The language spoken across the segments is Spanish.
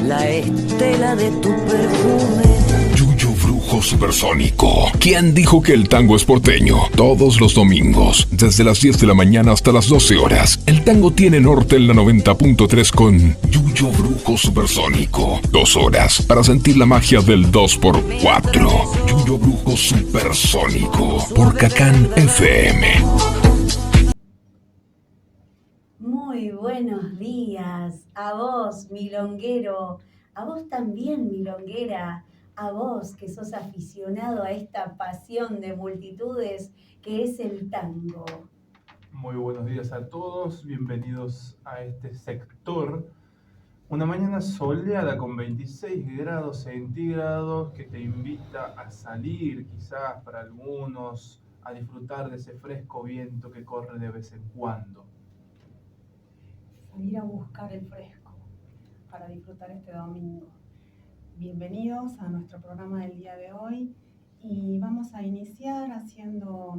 la estela de tu perfume. Yuyo Brujo Supersónico. ¿Quién dijo que el tango es porteño? Todos los domingos, desde las 10 de la mañana hasta las 12 horas. El tango tiene norte en la 90.3 con Yuyo Brujo Supersónico. 2 horas para sentir la magia del 2x4. Yuyo Brujo Supersónico por Cacán FM. Muy buenos días a vos, milonguero, a vos también, milonguera, a vos que sos aficionado a esta pasión de multitudes que es el tango. Muy buenos días a todos, bienvenidos a este sector. Una mañana soleada con 26 grados centígrados que te invita a salir, quizás para algunos, a disfrutar de ese fresco viento que corre de vez en cuando. Salir a buscar el fresco para disfrutar este domingo. Bienvenidos a nuestro programa del día de hoy y vamos a iniciar haciendo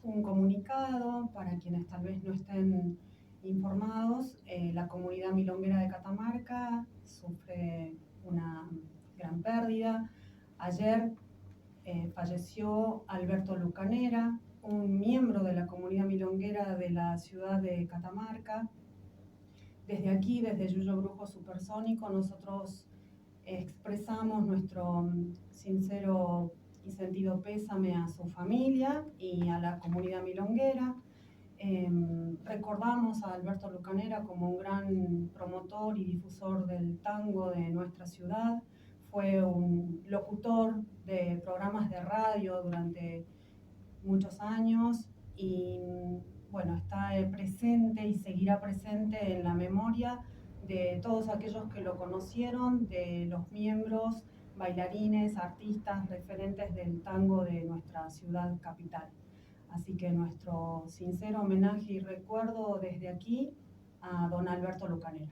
un comunicado para quienes tal vez no estén informados. La comunidad milonguera de Catamarca sufre una gran pérdida. Ayer falleció Alberto Lucanera, un miembro de la comunidad milonguera de la ciudad de Catamarca. Desde aquí, desde Yuyo Brujo Supersónico, nosotros expresamos nuestro sincero y sentido pésame a su familia y a la comunidad milonguera. Recordamos a Alberto Lucanera como un gran promotor y difusor del tango de nuestra ciudad. Fue un locutor de programas de radio durante muchos años y bueno, está presente y seguirá presente en la memoria de todos aquellos que lo conocieron, de los miembros, bailarines, artistas, referentes del tango de nuestra ciudad capital. Así que nuestro sincero homenaje y recuerdo desde aquí a don Alberto Lucanera.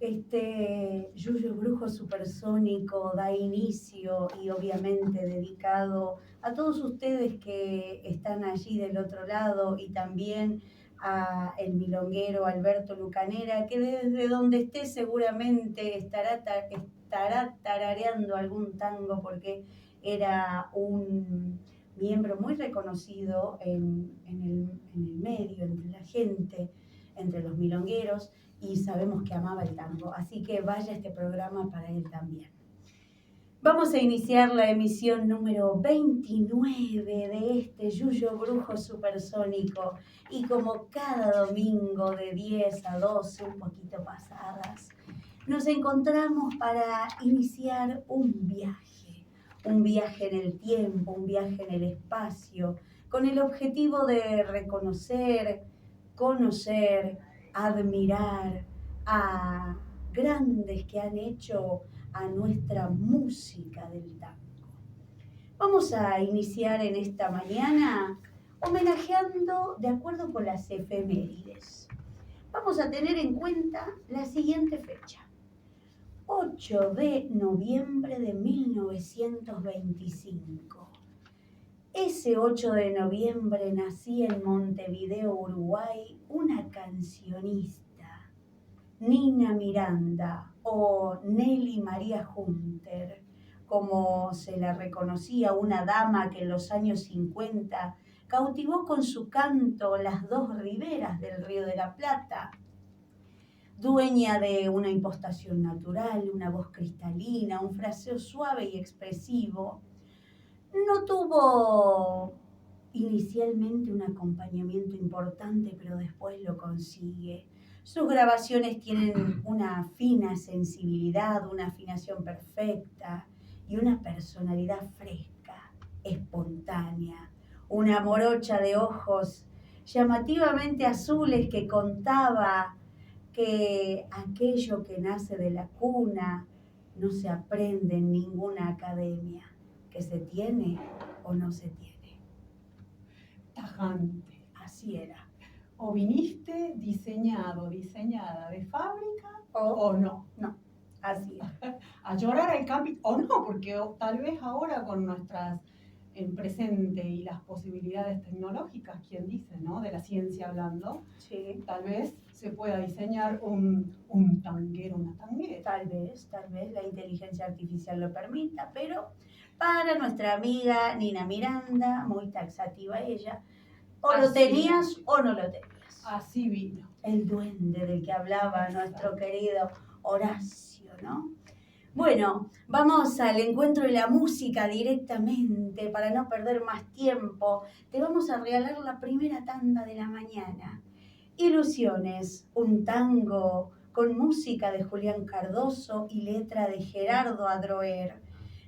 Este Yuyo Brujo Supersónico da inicio y obviamente dedicado a todos ustedes que están allí del otro lado y también a el milonguero Alberto Lucanera, que desde donde esté seguramente estará tarareando algún tango porque era un miembro muy reconocido en el medio, entre la gente, entre los milongueros, y sabemos que amaba el tango, así que vaya este programa para él también. Vamos a iniciar la emisión número 29 de este Yuyo Brujo Supersónico y como cada domingo de 10 a 12, un poquito pasadas, nos encontramos para iniciar un viaje en el tiempo, un viaje en el espacio, con el objetivo de reconocer, conocer, admirar a grandes que han hecho a nuestra música del tango. Vamos a iniciar en esta mañana homenajeando de acuerdo con las efemérides. Vamos a tener en cuenta la siguiente fecha. 8 de noviembre de 1925. Ese 8 de noviembre nacía en Montevideo, Uruguay, una cancionista, Nina Miranda o Nelly María Hunter, como se la reconocía, una dama que en los años 50 cautivó con su canto las dos riberas del Río de la Plata. Dueña de una impostación natural, una voz cristalina, un fraseo suave y expresivo, no tuvo inicialmente un acompañamiento importante, pero después lo consigue. Sus grabaciones tienen una fina sensibilidad, una afinación perfecta y una personalidad fresca, espontánea. Una morocha de ojos llamativamente azules que contaba que aquello que nace de la cuna no se aprende en ninguna academia, que se tiene o no se tiene. Tajante. Así era. O viniste diseñada de fábrica o no. No, así era. A llorar al camping o no, porque tal vez ahora con nuestras en presente y las posibilidades tecnológicas, ¿quién dice, no? De la ciencia hablando, Sí, tal vez se pueda diseñar un tanguero, una tanguera. tal vez la inteligencia artificial lo permita, pero para nuestra amiga Nina Miranda, muy taxativa ella, o lo Así tenías es. o no lo tenías. Así vino. El duende del que hablaba nuestro querido Horacio, ¿no? Bueno, vamos al encuentro de la música directamente para no perder más tiempo. Te vamos a regalar la primera tanda de la mañana. Ilusiones, un tango con música de Julián Cardoso y letra de Gerardo Adroer.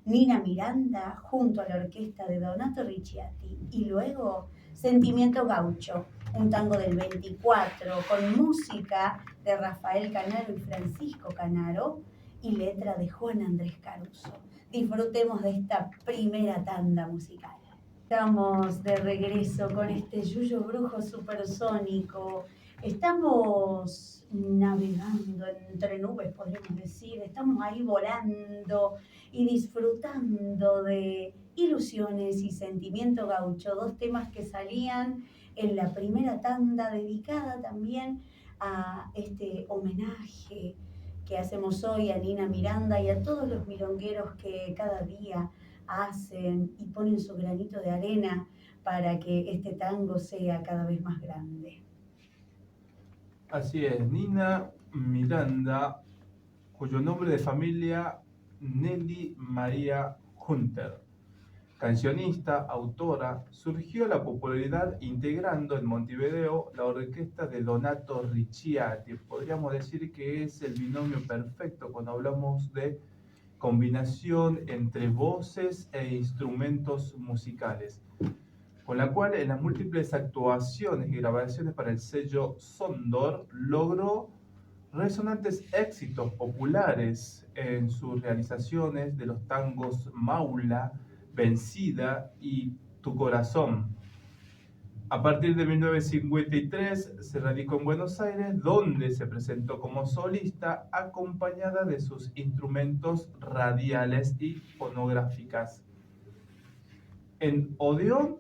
Nina Miranda junto a la orquesta de Donato Ricciati. Y luego Sentimiento Gaucho, un tango del 24 con música de Rafael Canaro y Francisco Canaro y letra de Juan Andrés Caruso. Disfrutemos de esta primera tanda musical. Estamos de regreso con este Yuyo Brujo supersónico. Estamos navegando entre nubes, podríamos decir. Estamos ahí volando y disfrutando de Ilusiones y Sentimiento Gaucho, dos temas que salían en la primera tanda, dedicada también a este homenaje que hacemos hoy a Nina Miranda y a todos los milongueros que cada día hacen y ponen su granito de arena para que este tango sea cada vez más grande. Así es, Nina Miranda, cuyo nombre de familia Nelly María Hunter. Cancionista, autora, surgió la popularidad integrando en Montevideo la orquesta de Donato Ricciati. Podríamos decir que es el binomio perfecto cuando hablamos de combinación entre voces e instrumentos musicales, con la cual en las múltiples actuaciones y grabaciones para el sello Sondor logró resonantes éxitos populares en sus realizaciones de los tangos Maula, Vencida y Tu Corazón. A partir de 1953 se radicó en Buenos Aires, donde se presentó como solista acompañada de sus instrumentos radiales y fonográficas. En Odeón,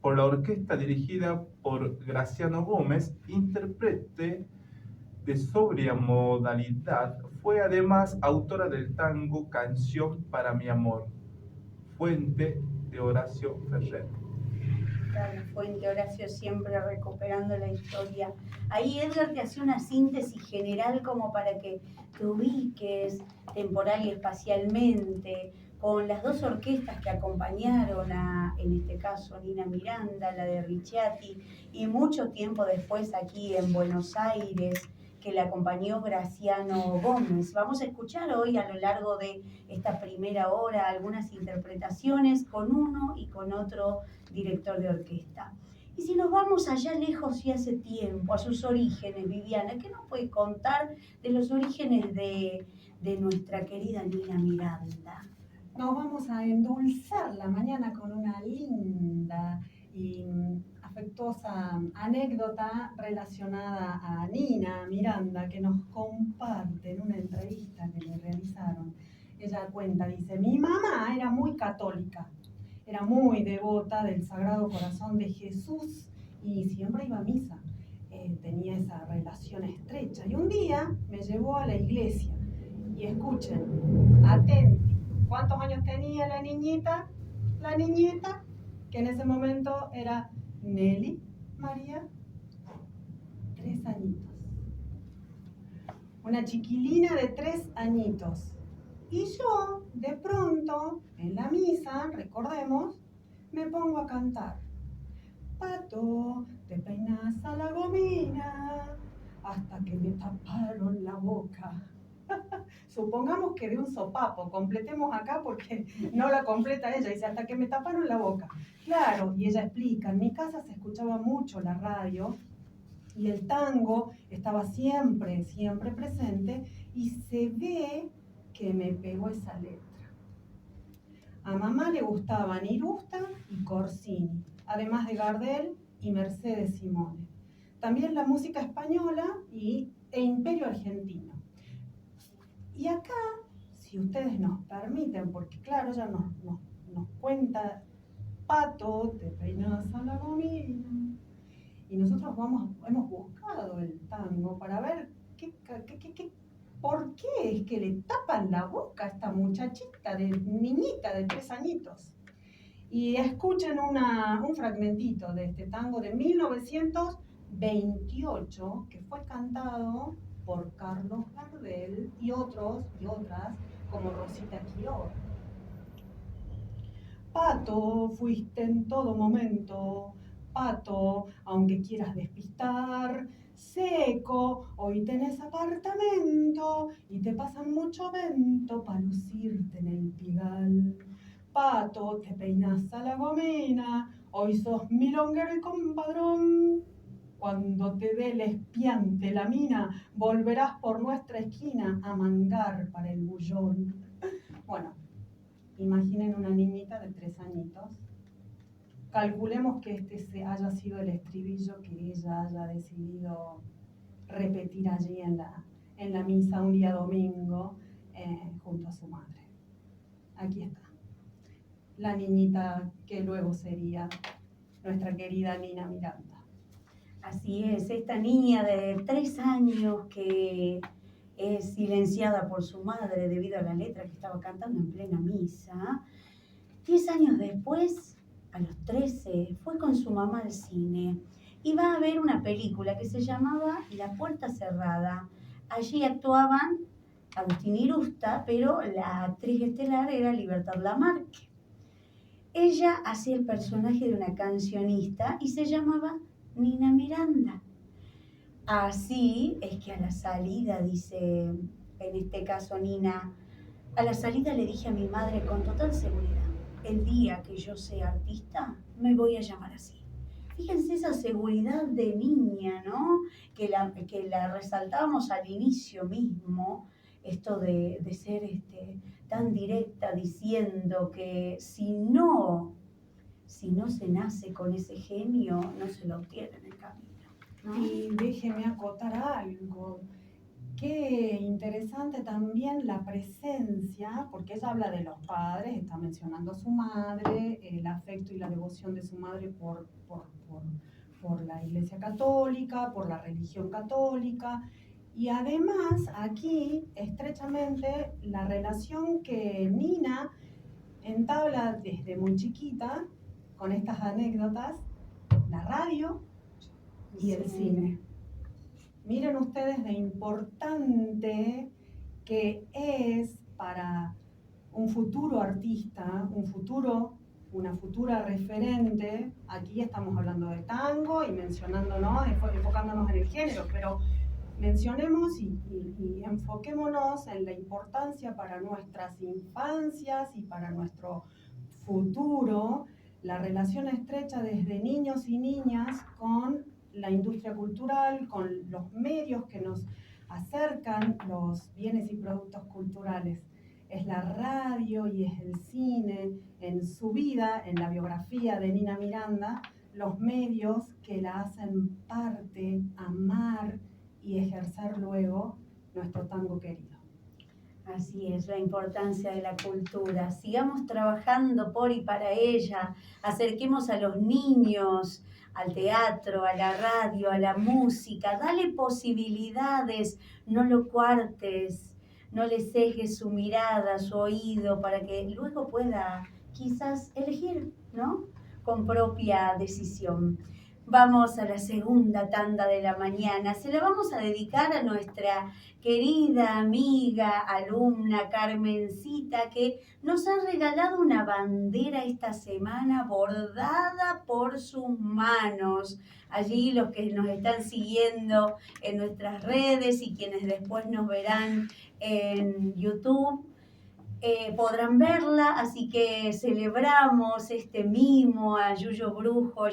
por la orquesta dirigida por Graciano Gómez, intérprete de sobria modalidad, fue además autora del tango Canción para mi amor, fuente de Horacio Ferrer. La fuente, Horacio siempre recuperando la historia. Ahí Edgar te hace una síntesis general como para que te ubiques temporal y espacialmente con las dos orquestas que acompañaron a, en este caso, Nina Miranda, la de Ricciati, y mucho tiempo después aquí en Buenos Aires, que la acompañó Graciano Gómez. Vamos a escuchar hoy a lo largo de esta primera hora algunas interpretaciones con uno y con otro director de orquesta. Y si nos vamos allá lejos y hace tiempo, a sus orígenes, Viviana, ¿qué nos puede contar de los orígenes de nuestra querida Nina Miranda? Nos vamos a endulzar la mañana con una linda y afectuosa anécdota relacionada a Nina Miranda, que nos comparte en una entrevista que le realizaron. Ella cuenta, dice, mi mamá era muy católica, era muy devota del Sagrado Corazón de Jesús y siempre iba a misa. Tenía esa relación estrecha. Y un día me llevó a la iglesia. Y escuchen, atenti, ¿cuántos años tenía la niñita? La niñita, que en ese momento era Nelly María, 3 añitos. Una chiquilina de 3 añitos. Y yo, de pronto, en la misa, recordemos, me pongo a cantar. Pato, te peinas a la gomina, hasta que me taparon la boca. Supongamos que de un sopapo, completemos acá porque no la completa ella, dice, hasta que me taparon la boca. Claro, y ella explica, en mi casa se escuchaba mucho la radio y el tango estaba siempre, siempre presente y se ve que me pegó esa letra. A mamá le gustaban Irusta y Corsini, además de Gardel y Mercedes Simone. También la música española e Imperio Argentino. Y acá, si ustedes nos permiten, porque claro, ella nos cuenta Pato, te peinas a la gomina. Y nosotros hemos buscado el tango para ver por qué es que le tapan la boca a esta muchachita, niñita de 3 añitos. Y escuchen un fragmentito de este tango de 1928 que fue cantado por Carlos Gardel y otros y otras como Rosita Quiroga. Pato, fuiste en todo momento, Pato, aunque quieras despistar, seco, hoy tenés apartamento y te pasan mucho vento pa' lucirte en el pigal. Pato, te peinas a la gomina, hoy sos milonguero y compadrón. Cuando te dé el espiante la mina, volverás por nuestra esquina a mangar para el bullón. Bueno, imaginen una niñita de 3 añitos. Calculemos que este haya sido el estribillo que ella haya decidido repetir allí en la misa un día domingo junto a su madre. Aquí está. La niñita que luego sería nuestra querida Nina Miranda. Así es, esta niña de 3 años que es silenciada por su madre debido a la letra que estaba cantando en plena misa. 10 años después, a los 13, fue con su mamá al cine y va a ver una película que se llamaba La Puerta Cerrada. Allí actuaban Agustín Irusta, pero la actriz estelar era Libertad Lamarque. Ella hacía el personaje de una cancionista y se llamaba Nina Miranda. Así es que a la salida, dice en este caso Nina, a la salida le dije a mi madre con total seguridad, el día que yo sea artista me voy a llamar así. Fíjense esa seguridad de niña, ¿no? Que la resaltábamos al inicio mismo, esto de ser tan directa diciendo que si no se nace con ese genio, no se lo obtiene en el camino, ¿no? Y déjeme acotar algo. Qué interesante también la presencia, porque ella habla de los padres, está mencionando a su madre, el afecto y la devoción de su madre por la Iglesia Católica, por la religión católica, y además aquí estrechamente la relación que Nina entabla desde muy chiquita con estas anécdotas, la radio y el cine. Miren ustedes lo importante que es para un futuro artista, una futura referente. Aquí estamos hablando de tango y mencionándonos, enfocándonos en el género, pero mencionemos y enfoquémonos en la importancia para nuestras infancias y para nuestro futuro, la relación estrecha desde niños y niñas con la industria cultural, con los medios que nos acercan los bienes y productos culturales. Es la radio y es el cine, en su vida, en la biografía de Nina Miranda, los medios que la hacen parte, amar y ejercer luego nuestro tango querido. Así es, la importancia de la cultura. Sigamos trabajando por y para ella. Acerquemos a los niños al teatro, a la radio, a la música. Dale posibilidades, no lo cuartes, no le cejes su mirada, su oído, para que luego pueda quizás elegir, ¿no? Con propia decisión. Vamos a la segunda tanda de la mañana. Se la vamos a dedicar a nuestra querida amiga, alumna Carmencita, que nos ha regalado una bandera esta semana bordada por sus manos. Allí los que nos están siguiendo en nuestras redes y quienes después nos verán en YouTube, podrán verla, así que celebramos este mimo a Yuyo Brujo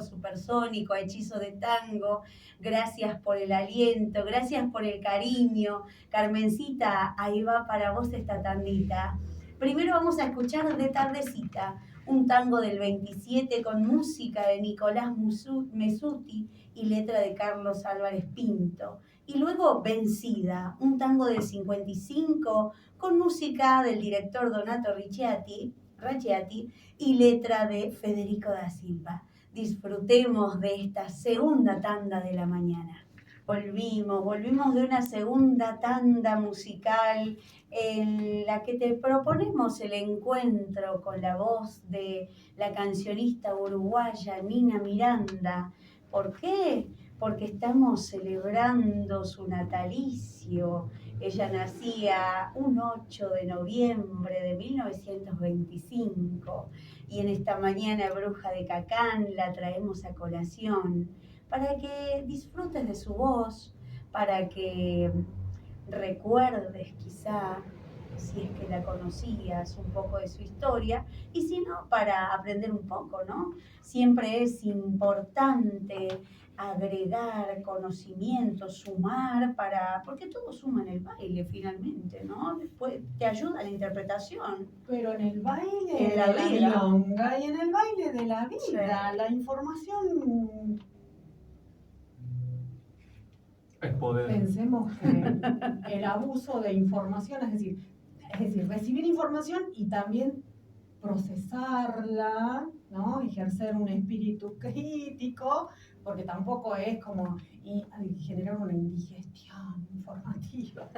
Supersónico, a Hechizo de Tango. Gracias por el aliento, gracias por el cariño. Carmencita, ahí va para vos esta tandita. Primero vamos a escuchar De Tardecita, un tango del 27 con música de Nicolás Mesuti y letra de Carlos Álvarez Pinto. Y luego Vencida, un tango del 55 con música del director Donato Ricciati, Raggiati y letra de Federico da Silva. Disfrutemos de esta segunda tanda de la mañana. Volvimos de una segunda tanda musical en la que te proponemos el encuentro con la voz de la cancionista uruguaya Nina Miranda. ¿Por qué? Porque estamos celebrando su natalicio. Ella nacía un 8 de noviembre de 1925 y en esta mañana bruja de Cacán la traemos a colación para que disfrutes de su voz, para que recuerdes quizá, si es que la conocías, un poco de su historia, y si no, para aprender un poco, ¿no? Siempre es importante agregar conocimiento, sumar, porque todo suma en el baile finalmente, ¿no? Después te ayuda a la interpretación. Pero en el baile En la de la vida. milonga y en el baile de la vida, Sí. la información, Es poder. pensemos que el abuso de información, es decir, recibir información y también procesarla, ¿no? Ejercer un espíritu crítico, porque tampoco es como generar una indigestión informativa.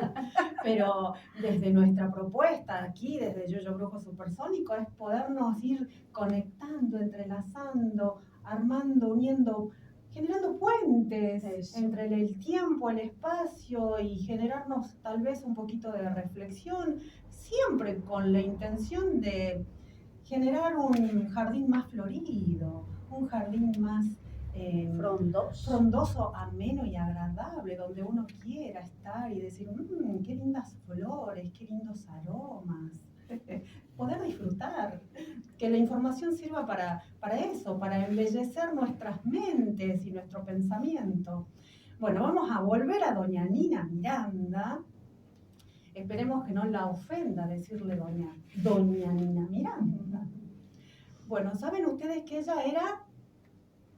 Pero desde nuestra propuesta aquí, desde Yo Brujo Supersónico, es podernos ir conectando, entrelazando, armando, uniendo, generando puentes entre el tiempo, el espacio y generarnos tal vez un poquito de reflexión, siempre con la intención de generar un jardín más florido, un jardín más frondoso, ameno y agradable, donde uno quiera estar y decir, qué lindas flores, qué lindos aromas. Poder disfrutar, que la información sirva para eso, para embellecer nuestras mentes y nuestro pensamiento. Bueno, vamos a volver a doña Nina Miranda. Esperemos que no la ofenda decirle doña Nina Miranda. Bueno, saben ustedes que ella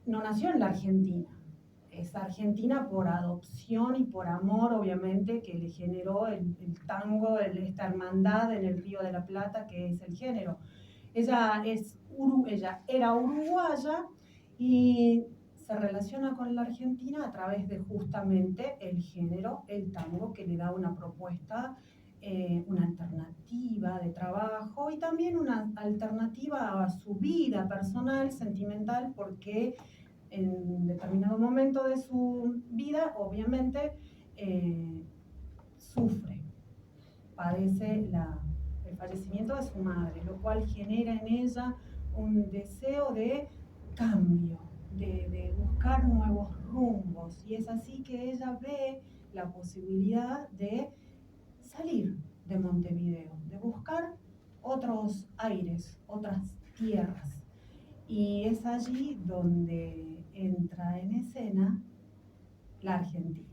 no nació en la Argentina. Es argentina por adopción y por amor, obviamente, que le generó el tango, esta hermandad en el Río de la Plata, que es el género. Ella era uruguaya y se relaciona con la Argentina a través de justamente el género, el tango, que le da una propuesta, una alternativa de trabajo y también una alternativa a su vida personal, sentimental, porque en determinado momento de su vida, obviamente, padece el fallecimiento de su madre, lo cual genera en ella un deseo de cambio, de buscar nuevos rumbos, y es así que ella ve la posibilidad de salir de Montevideo, de buscar otros aires, otras tierras, y es allí donde entra en escena la Argentina.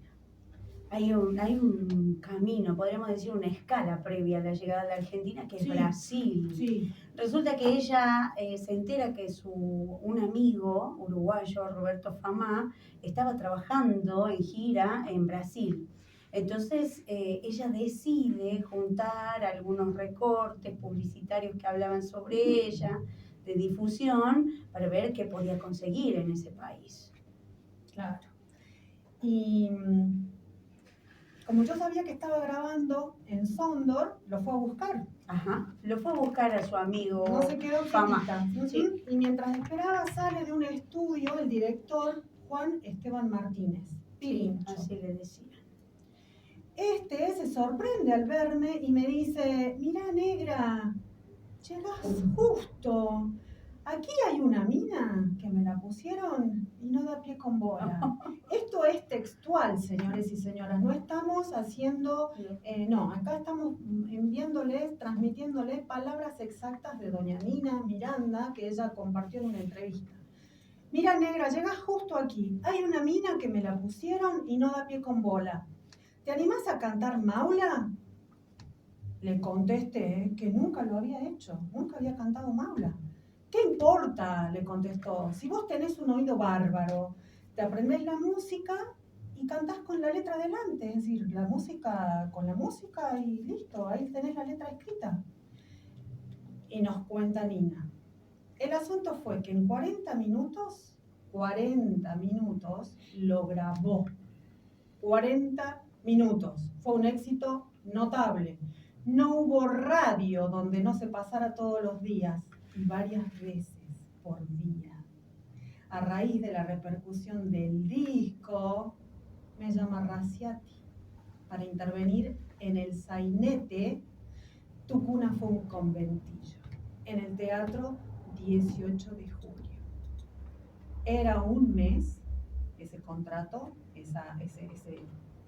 Hay un camino, podríamos decir una escala previa a la llegada de la Argentina, que es Brasil. Sí. Resulta que ella se entera que un amigo uruguayo, Roberto Famá, estaba trabajando en gira en Brasil. Entonces ella decide juntar algunos recortes publicitarios que hablaban sobre ella, de difusión, para ver qué podía conseguir en ese país. Claro. Y como yo sabía que estaba grabando en Sondor, lo fue a buscar. Ajá, lo fue a buscar a su amigo. No se quedó Fama. Sí. Y mientras esperaba sale de un estudio el director Juan Esteban Martínez. Pirincho. Así le decían. Este se sorprende al verme y me dice, mirá negra, llegás justo. Aquí hay una mina que me la pusieron y no da pie con bola. Esto es textual, señores y señoras. No estamos haciendo, acá estamos transmitiéndoles palabras exactas de doña Nina Miranda, que ella compartió en una entrevista. Mira, negra, llegás justo aquí. Hay una mina que me la pusieron y no da pie con bola. ¿Te animás a cantar Maula? Le contesté que nunca lo había hecho, nunca había cantado Maula. ¿Qué importa?, le contestó. Si vos tenés un oído bárbaro, te aprendés la música y cantás con la letra delante. Es decir, la música con la música y listo, ahí tenés la letra escrita. Y nos cuenta Nina. El asunto fue que en 40 minutos lo grabó. 40 minutos. Fue un éxito notable. No hubo radio donde no se pasara todos los días y varias veces por día. A raíz de la repercusión del disco, me llama Raciati para intervenir en el sainete Tu cuna fue un conventillo, en el Teatro 18 de Julio. Era un mes ese contrato, ese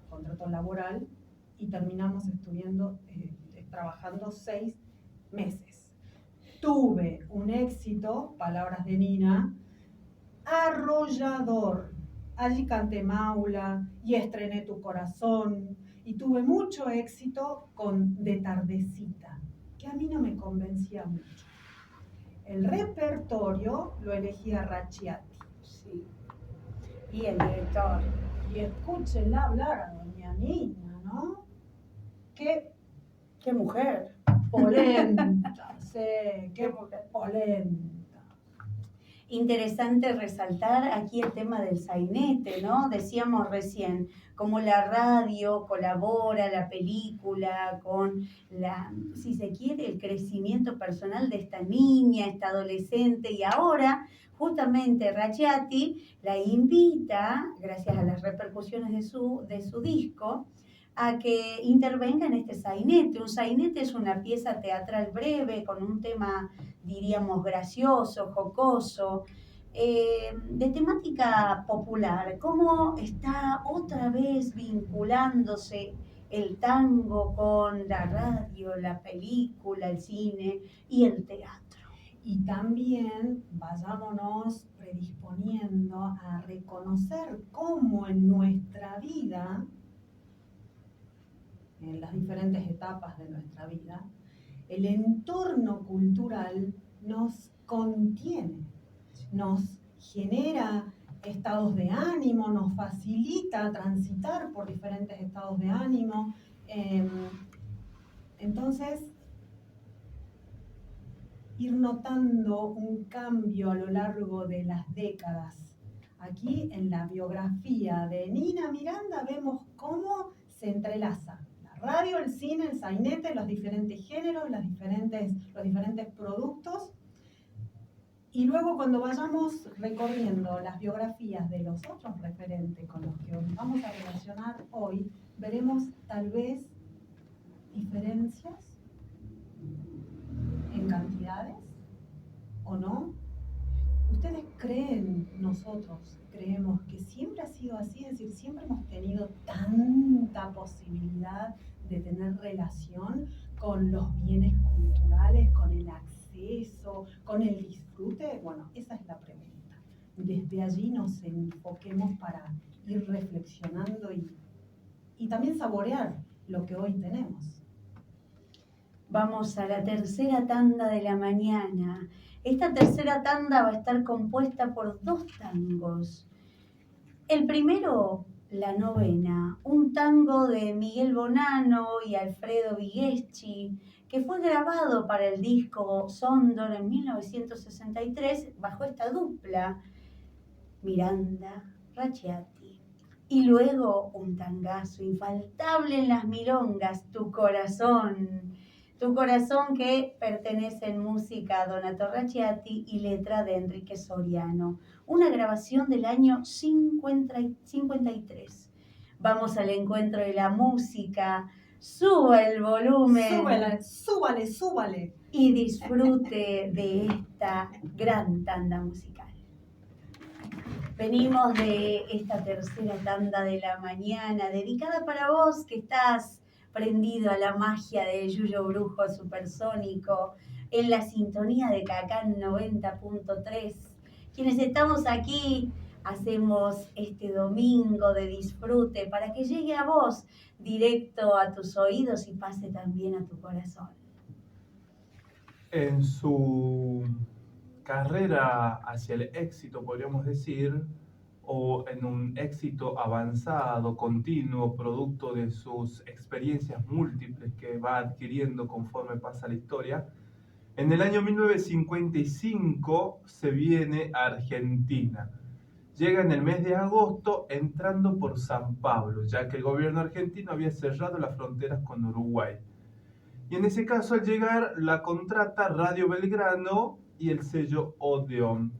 contrato laboral, y terminamos trabajando 6 meses. Tuve un éxito, palabras de Nina, arrollador. Allí canté Maula y estrené Tu corazón y tuve mucho éxito con De tardecita, que a mí no me convencía mucho. El repertorio lo elegía Racciati. Sí. Y el director. Y escúchenla hablar a doña Nina, ¿no? Qué mujer. polenta, sí, qué polenta. Interesante resaltar aquí el tema del sainete, ¿no? Decíamos recién, cómo la radio colabora, la película, con si se quiere, el crecimiento personal de esta niña, esta adolescente, y ahora justamente Racciati la invita, gracias a las repercusiones de su disco, a que intervenga en este sainete. Un sainete es una pieza teatral breve con un tema, diríamos, gracioso, jocoso, de temática popular. ¿Cómo está otra vez vinculándose el tango con la radio, la película, el cine y el teatro? Y también vayámonos predisponiendo a reconocer cómo en nuestra vida, en las diferentes etapas de nuestra vida, el entorno cultural nos contiene, nos genera estados de ánimo, nos facilita transitar por diferentes estados de ánimo. Entonces, ir notando un cambio a lo largo de las décadas. Aquí en la biografía de Nina Miranda vemos cómo se entrelaza la radio, el cine, el sainete, los diferentes géneros, los diferentes productos. Y luego cuando vayamos recorriendo las biografías de los otros referentes con los que vamos a relacionar hoy, veremos tal vez diferencias en cantidades o no. ¿Ustedes creen, nosotros creemos que siempre ha sido así? Es decir, siempre hemos tenido tanta posibilidad de tener relación con los bienes culturales, con el acceso, con el disfrute. Bueno, esa es la pregunta. Desde allí nos enfoquemos para ir reflexionando y también saborear lo que hoy tenemos. Vamos a la tercera tanda de la mañana. Esta tercera tanda va a estar compuesta por 2 tangos. El primero, La novena, un tango de Miguel Bonanno y Alfredo Vigeschi, que fue grabado para el disco Sondor en 1963 bajo esta dupla, Miranda, Racciati. Y luego un tangazo infaltable en las milongas, Tu corazón. Tu corazón, que pertenece en música a Donato Racciati y letra de Enrique Soriano. Una grabación del año 53. Vamos al encuentro de la música. Suba el volumen. Súbale. Y disfrute de esta gran tanda musical. Venimos de esta tercera tanda de la mañana, dedicada para vos que estás prendido a la magia de Yuyo Brujo Supersónico, en la sintonía de Cacán 90.3. Quienes estamos aquí hacemos este domingo de disfrute para que llegue a vos directo a tus oídos y pase también a tu corazón. En su carrera hacia el éxito, podríamos decir, o en un éxito avanzado, continuo, producto de sus experiencias múltiples que va adquiriendo conforme pasa la historia, En el año 1955 se viene a Argentina. Llega en el mes de agosto entrando por San Pablo, ya que el gobierno argentino había cerrado las fronteras con Uruguay. Y en ese caso, al llegar, la contrata Radio Belgrano y el sello Odeón.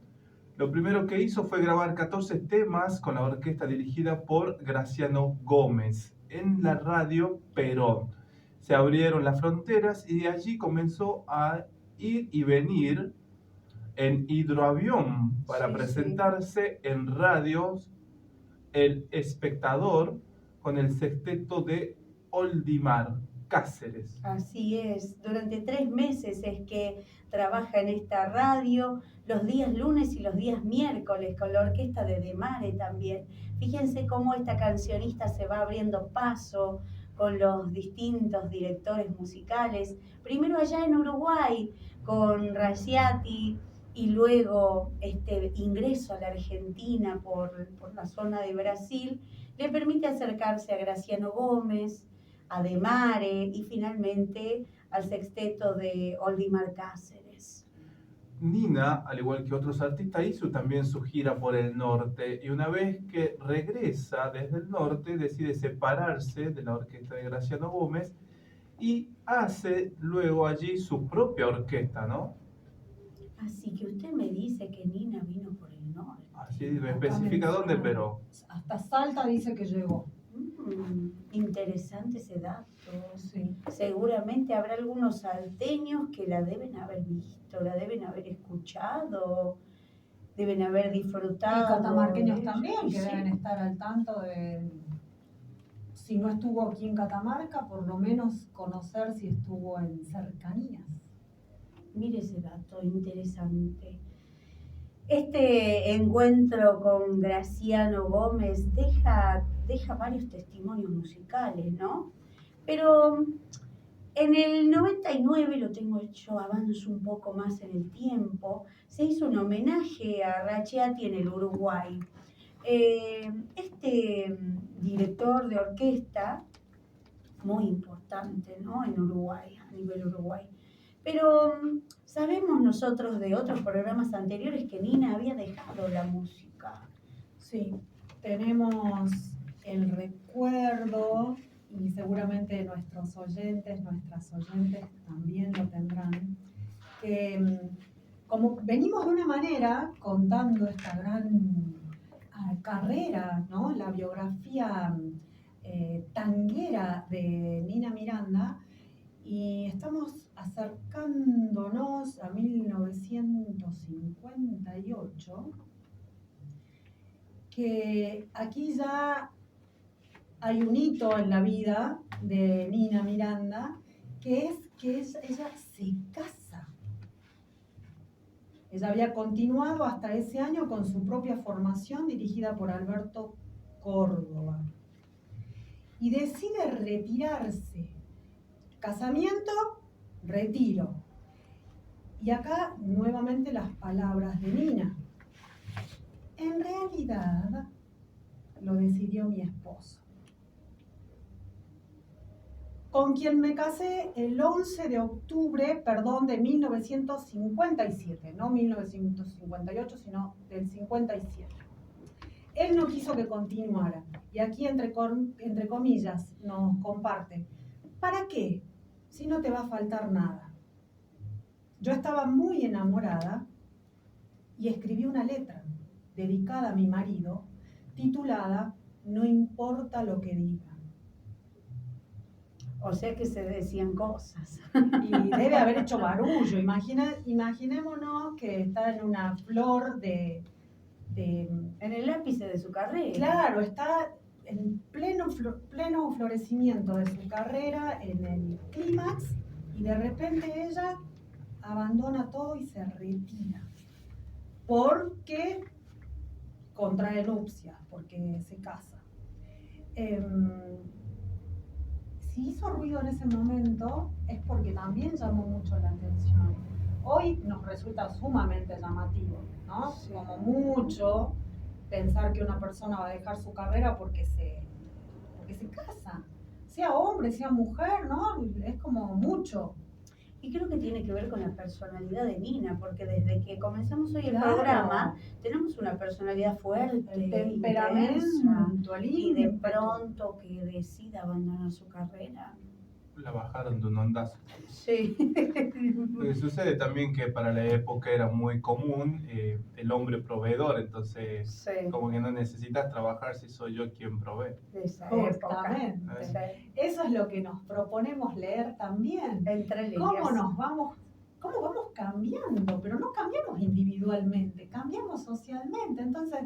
Lo primero que hizo fue grabar 14 temas con la orquesta dirigida por Graciano Gómez en la radio Perón. Se abrieron las fronteras y de allí comenzó a ir y venir en hidroavión para presentarse en radios El Espectador con el sexteto de Oldimar Cáceres. Así es, durante 3 meses es que trabaja en esta radio, los días lunes y los días miércoles, con la orquesta de Demare también. Fíjense cómo esta cancionista se va abriendo paso con los distintos directores musicales, primero allá en Uruguay con Rasciati y luego este ingreso a la Argentina por la zona de Brasil, le permite acercarse a Graciano Gómez, a Demare y finalmente al sexteto de Oldimar Cáceres. Nina, al igual que otros artistas, hizo también su gira por el norte y una vez que regresa desde el norte decide separarse de la orquesta de Graciano Gómez y hace luego allí su propia orquesta, ¿no? Así que usted me dice que Nina vino por el norte. Así no especifica dónde, pero Hasta Salta dice que llegó. Interesante ese dato. Sí. Seguramente habrá algunos salteños que la deben haber visto, la deben haber escuchado, deben haber disfrutado. Y catamarqueños de también, ella. que Sí. deben estar al tanto de, si no estuvo aquí en Catamarca, por lo menos conocer si estuvo en cercanías. Mire ese dato interesante. Este encuentro con Graciano Gómez deja varios testimonios musicales, ¿no? Pero en el 99, lo tengo hecho, avanzo un poco más en el tiempo, se hizo un homenaje a Rasciati en el Uruguay. Este director de orquesta, muy importante, ¿no? En Uruguay, a nivel Uruguay. Pero sabemos nosotros de otros programas anteriores que Nina había dejado la música. Sí, tenemos el recuerdo, y seguramente nuestros oyentes, nuestras oyentes también lo tendrán, que como venimos de una manera contando esta gran carrera, ¿no? La biografía tanguera de Nina Miranda, y estamos acercándonos a 1958, que aquí ya hay un hito en la vida de Nina Miranda, que es que ella se casa. Ella había continuado hasta ese año con su propia formación dirigida por Alberto Córdoba y decide retirarse. Casamiento, retiro. Y acá nuevamente las palabras de Nina. En realidad lo decidió mi esposo, con quien me casé el 11 de octubre, de 1957, no 1958, sino del 57. Él no quiso que continuara, y aquí entre comillas nos comparte. ¿Para qué? Si no te va a faltar nada. Yo estaba muy enamorada y escribí una letra dedicada a mi marido, titulada No importa lo que digan. O sea que se decían cosas. Y debe haber hecho barullo. Imaginémonos que está en una flor en el ápice de su carrera. Claro, está en pleno florecimiento de su carrera, en el clímax, y de repente ella abandona todo y se retira. Porque contrae nupcias, porque se casa. Si hizo ruido en ese momento es porque también llamó mucho la atención. Hoy nos resulta sumamente llamativo, ¿no? Sí. Como mucho pensar que una persona va a dejar su carrera porque se casa, sea hombre, sea mujer, ¿no? Es como mucho. Y creo que tiene que ver con la personalidad de Nina, porque desde que comenzamos hoy el Claro. programa, tenemos una personalidad fuerte, El intensa, temperamento, el y de ímpetu. pronto que decida abandonar su carrera. La bajaron de un ondazo. Sí. Sucede también que para la época era muy común el hombre proveedor, entonces Sí. como que no necesitas trabajar si soy yo quien provee. De esa época. Justamente. Sí. Eso es lo que nos proponemos leer también. Entre líneas. ¿Cómo vamos cambiando? Pero no cambiamos individualmente, cambiamos socialmente. Entonces,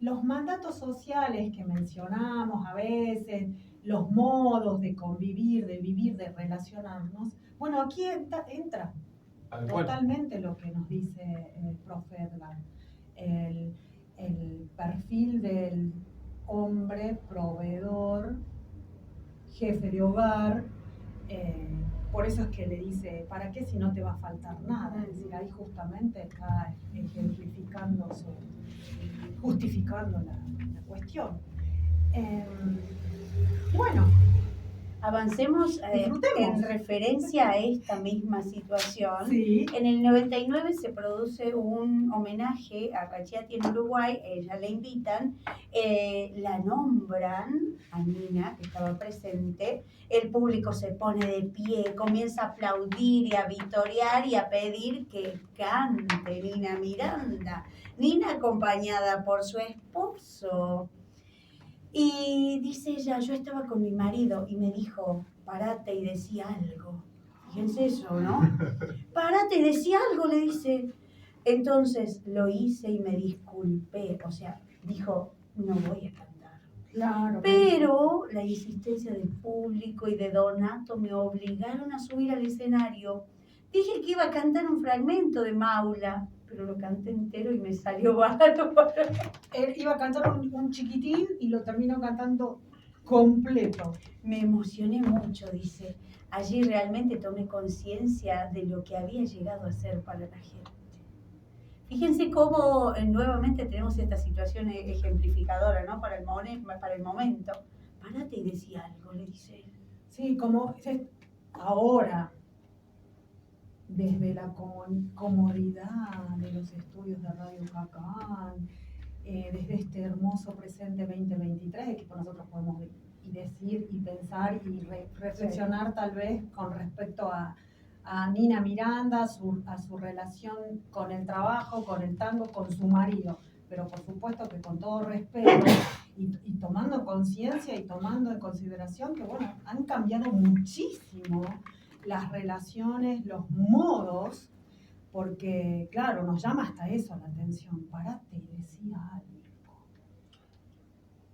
los mandatos sociales que mencionamos a veces, los modos de convivir, de vivir, de relacionarnos, bueno, aquí entra Tal cual. totalmente lo que nos dice el profe Edgar. El perfil del hombre proveedor, jefe de hogar, por eso es que le dice, ¿para qué si no te va a faltar nada? Es decir, ahí justamente está ejemplificando, justificando la cuestión. Bueno, Avancemos Disfrutemos. en referencia a esta misma situación. sí, En el 99 se produce un homenaje a Cacciati en Uruguay, ella la invitan, la nombran a Nina, que estaba presente, el público se pone de pie, comienza a aplaudir y a vitorear y a pedir que cante Nina Miranda. Nina acompañada por su esposo. Y dice ella, yo estaba con mi marido y me dijo, parate y decía algo. Fíjense eso, ¿no? Parate y decía algo, le dice. Entonces lo hice y me disculpé. O sea, dijo, no voy a cantar. claro. Pero la insistencia del público y de Donato me obligaron a subir al escenario. Dije que iba a cantar un fragmento de Maula, pero lo canté entero y me salió barato. Él iba a cantar un chiquitín y lo terminó cantando completo. Me emocioné mucho, dice. Allí realmente tomé conciencia de lo que había llegado a ser para la gente. Fíjense cómo nuevamente tenemos esta situación ejemplificadora, ¿no? Para el momento. Párate y decía algo, le dice él. Sí, como ahora, desde la comodidad de los estudios de Radio Cacán, desde este hermoso presente 2023, que nosotros podemos decir y pensar y reflexionar tal vez con respecto a Nina Miranda, a su relación con el trabajo, con el tango, con su marido, pero por supuesto que con todo respeto y tomando conciencia y tomando en consideración que, bueno, han cambiado muchísimo las relaciones, los modos, porque, claro, nos llama hasta eso la atención. Parate y decía algo.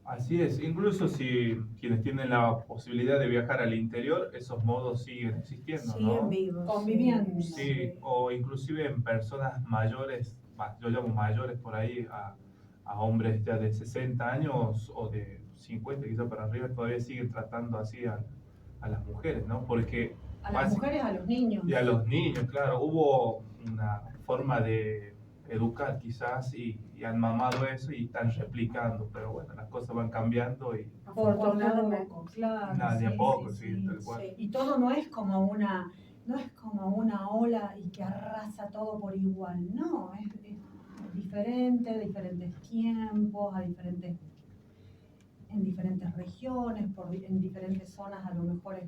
Así es, incluso si quienes tienen la posibilidad de viajar al interior, esos modos siguen existiendo, Siguen ¿no? vivos. Conviviendo. Sí, o inclusive en personas mayores, yo llamo mayores por ahí, a hombres ya de 60 años o de 50 quizás para arriba, todavía siguen tratando así a las mujeres, ¿no? Porque A las mujeres, a los niños. y a los niños, claro, hubo una forma de educar quizás y han mamado eso y están replicando, pero bueno, las cosas van cambiando y Afortunadamente. Claro, nada, de a poco, sí, tal cual. Sí. Y todo no es como una ola y que arrasa todo por igual, no, es diferente, diferentes tiempos, en diferentes regiones, en diferentes zonas a lo mejor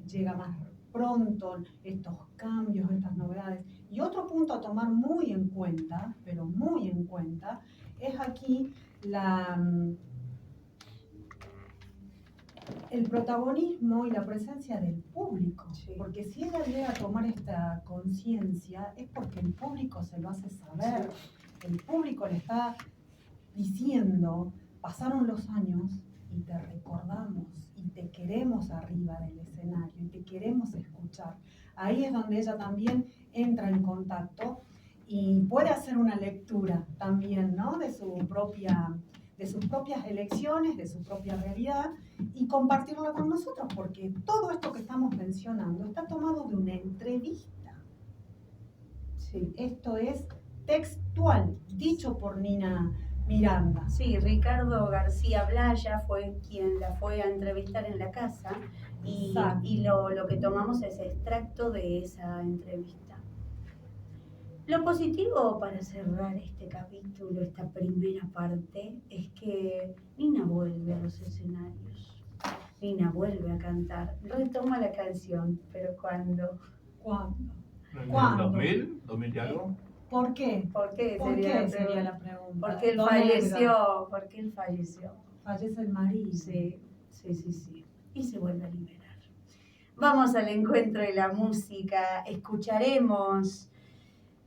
llega más pronto estos cambios, estas novedades. Y otro punto a tomar muy en cuenta, pero muy en cuenta, es aquí el protagonismo y la presencia del público. Sí. Porque si ella llega a tomar esta conciencia es porque el público se lo hace saber. El público le está diciendo, pasaron los años y te recordamos y te queremos arriba del escenario y te queremos escuchar. Ahí es donde ella también entra en contacto y puede hacer una lectura también, ¿no? de sus propias elecciones, de su propia realidad y compartirla con nosotros, porque todo esto que estamos mencionando está tomado de una entrevista. Sí. Esto es textual, dicho por Nina Miranda. Sí, Ricardo García Blaya fue quien la fue a entrevistar en la casa y lo que tomamos es extracto de esa entrevista. Lo positivo para cerrar este capítulo, esta primera parte, es que Nina vuelve a los escenarios. Nina vuelve a cantar, retoma la canción, pero ¿cuándo? ¿Cuándo? ¿En ¿Cuándo? el 2000? ¿2000 y algo? ¿Por qué? ¿Por qué ¿Por qué sería la pregunta? Porque él Don falleció, Edgar. porque él falleció. Fallece el marido. Sí. Y se vuelve a liberar. Vamos al encuentro de la música, escucharemos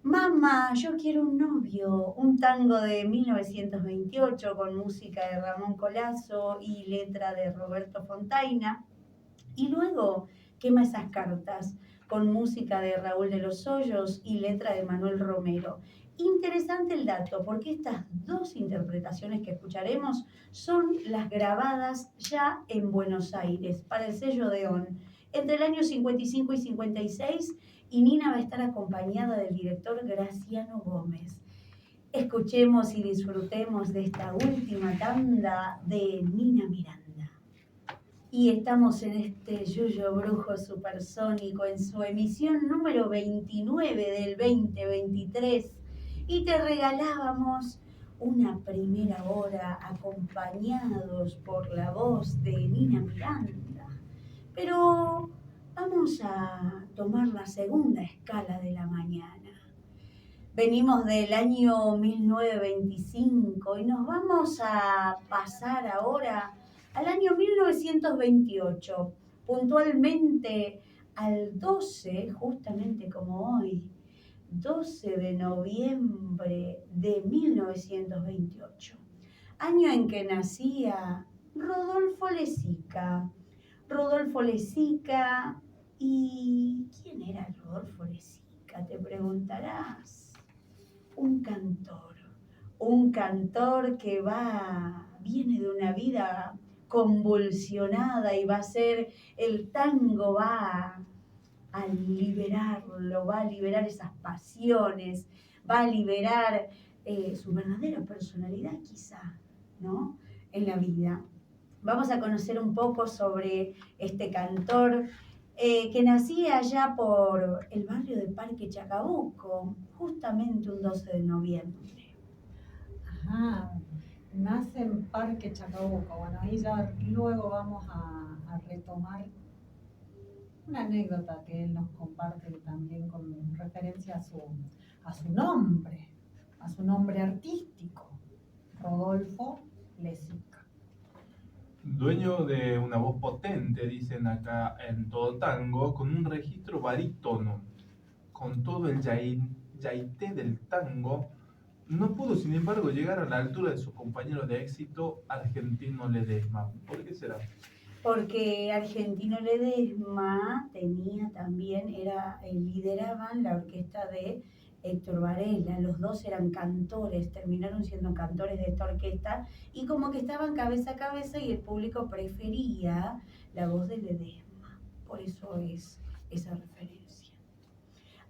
Mamá, yo quiero un novio, un tango de 1928 con música de Ramón Collazo y letra de Roberto Fontaina. Y luego Quema esas cartas con música de Raúl de los Hoyos y letra de Manuel Romero. Interesante el dato, porque estas dos interpretaciones que escucharemos son las grabadas ya en Buenos Aires para el sello Deón entre el año 55 y 56, y Nina va a estar acompañada del director Graciano Gómez. Escuchemos y disfrutemos de esta última tanda de Nina Miranda. Y estamos en este Yuyo Brujo Supersónico en su emisión número 29 del 2023, y te regalábamos una primera hora acompañados por la voz de Nina Miranda. Pero vamos a tomar la segunda escala de la mañana. Venimos del año 1925 y nos vamos a pasar ahora al año 1928, puntualmente al 12, justamente como hoy, 12 de noviembre de 1928, año en que nacía Rodolfo Lezica. Rodolfo Lezica, ¿y quién era Rodolfo Lezica? Te preguntarás. Un cantor que viene de una vida convulsionada y va a ser, el tango va a liberarlo, va a liberar esas pasiones, va a liberar su verdadera personalidad quizá, ¿no? En la vida. Vamos a conocer un poco sobre este cantor que nacía allá por el barrio de Parque Chacabuco, justamente un 12 de noviembre. Ajá, nace en Parque Chacabuco. Bueno, ahí ya luego vamos a retomar una anécdota que él nos comparte también con referencia a su nombre artístico, Rodolfo Lezica. Dueño de una voz potente, dicen acá en Todo Tango, con un registro barítono, con todo el yaité del tango, no pudo, sin embargo, llegar a la altura de su compañero de éxito, Argentino Ledesma. ¿Por qué será? Porque Argentino Ledesma lideraban la orquesta de Héctor Varela. Los dos eran cantores, terminaron siendo cantores de esta orquesta, y como que estaban cabeza a cabeza y el público prefería la voz de Ledesma. Por eso es esa referencia.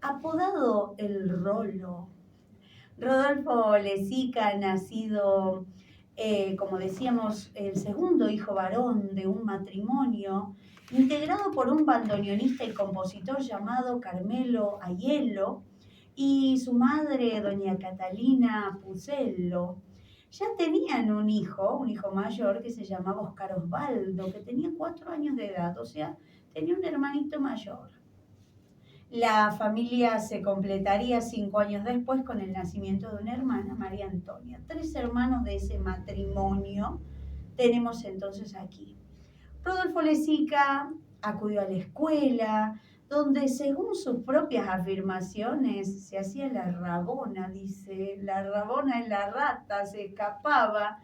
Apodado El Rolo, Rodolfo Lezica, nacido, como decíamos, el segundo hijo varón de un matrimonio integrado por un bandoneonista y compositor llamado Carmelo Aiello y su madre, doña Catalina Puzello. Ya tenían un hijo mayor que se llamaba Oscar Osvaldo, que tenía 4 años de edad, o sea, tenía un hermanito mayor. La familia se completaría 5 años después con el nacimiento de una hermana, María Antonia. 3 hermanos de ese matrimonio tenemos entonces aquí. Rodolfo Lezica acudió a la escuela, donde según sus propias afirmaciones se hacía la rabona, dice, la rabona en la rata, se escapaba,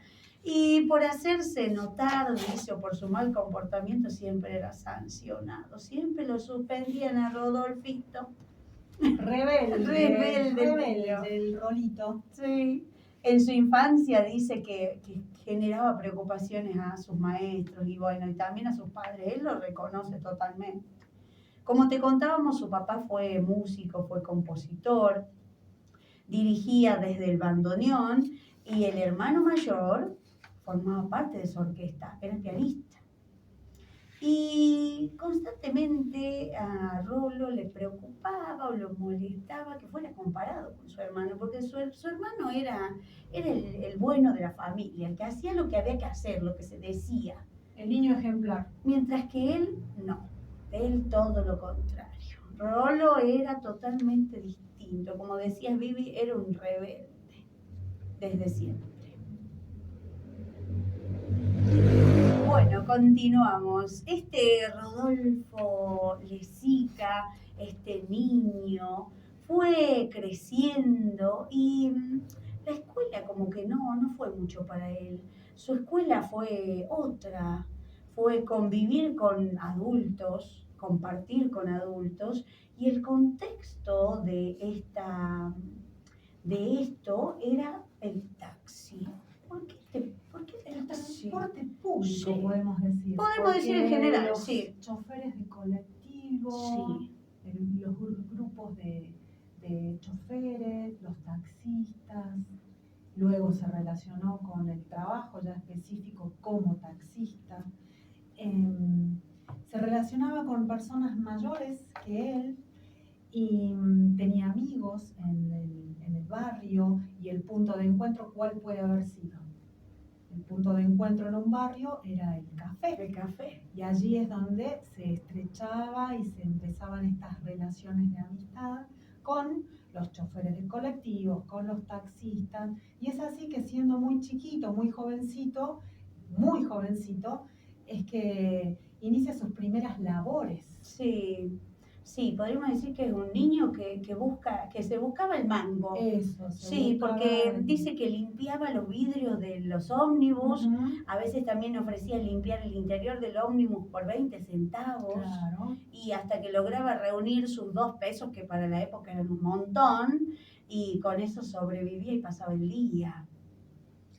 y por hacerse notar, dice, o por su mal comportamiento siempre era sancionado, siempre lo suspendían a Rodolfito. Rebelde, el Rolito. Sí. En su infancia dice que generaba preocupaciones a sus maestros y bueno, y también a sus padres. Él lo reconoce totalmente. Como te contábamos, su papá fue músico, fue compositor, dirigía desde el bandoneón, y el hermano mayor formaba parte de su orquesta, era pianista. Y Evidentemente a Rolo le preocupaba o lo molestaba que fuera comparado con su hermano, porque su hermano era el bueno de la familia, el que hacía lo que había que hacer, lo que se decía, El niño ejemplar. mientras que él no, él todo lo contrario. Rolo era totalmente distinto, como decías Vivi, era un rebelde desde siempre. Bueno, continuamos. Rodolfo Lezica, este niño, fue creciendo y la escuela como que no fue mucho para él. Su escuela fue otra, fue convivir con adultos, compartir con adultos, y el contexto de esto era el taxi. ¿Por qué El el taxi? transporte público, Sí. podemos decir. Podemos decir en Porque general, los sí. choferes de colectivo, Sí. los grupos de choferes, los taxistas. Luego se relacionó con el trabajo ya específico como taxista. Se relacionaba con personas mayores que él y tenía amigos en el barrio, y el punto de encuentro, ¿cuál puede haber sido? El punto de encuentro en un barrio era el café. El café. Y allí es donde se estrechaba y se empezaban estas relaciones de amistad con los choferes de colectivos, con los taxistas. Y es así que, siendo muy chiquito, muy jovencito, es que inicia sus primeras labores. Sí. Sí, podríamos decir que es un niño que se buscaba el mango. Eso, Sí, porque dice que limpiaba los vidrios de los ómnibus, a veces también ofrecía limpiar el interior del ómnibus por 20 centavos, Claro. y hasta que lograba reunir sus 2 pesos, que para la época eran un montón, y con eso sobrevivía y pasaba el día.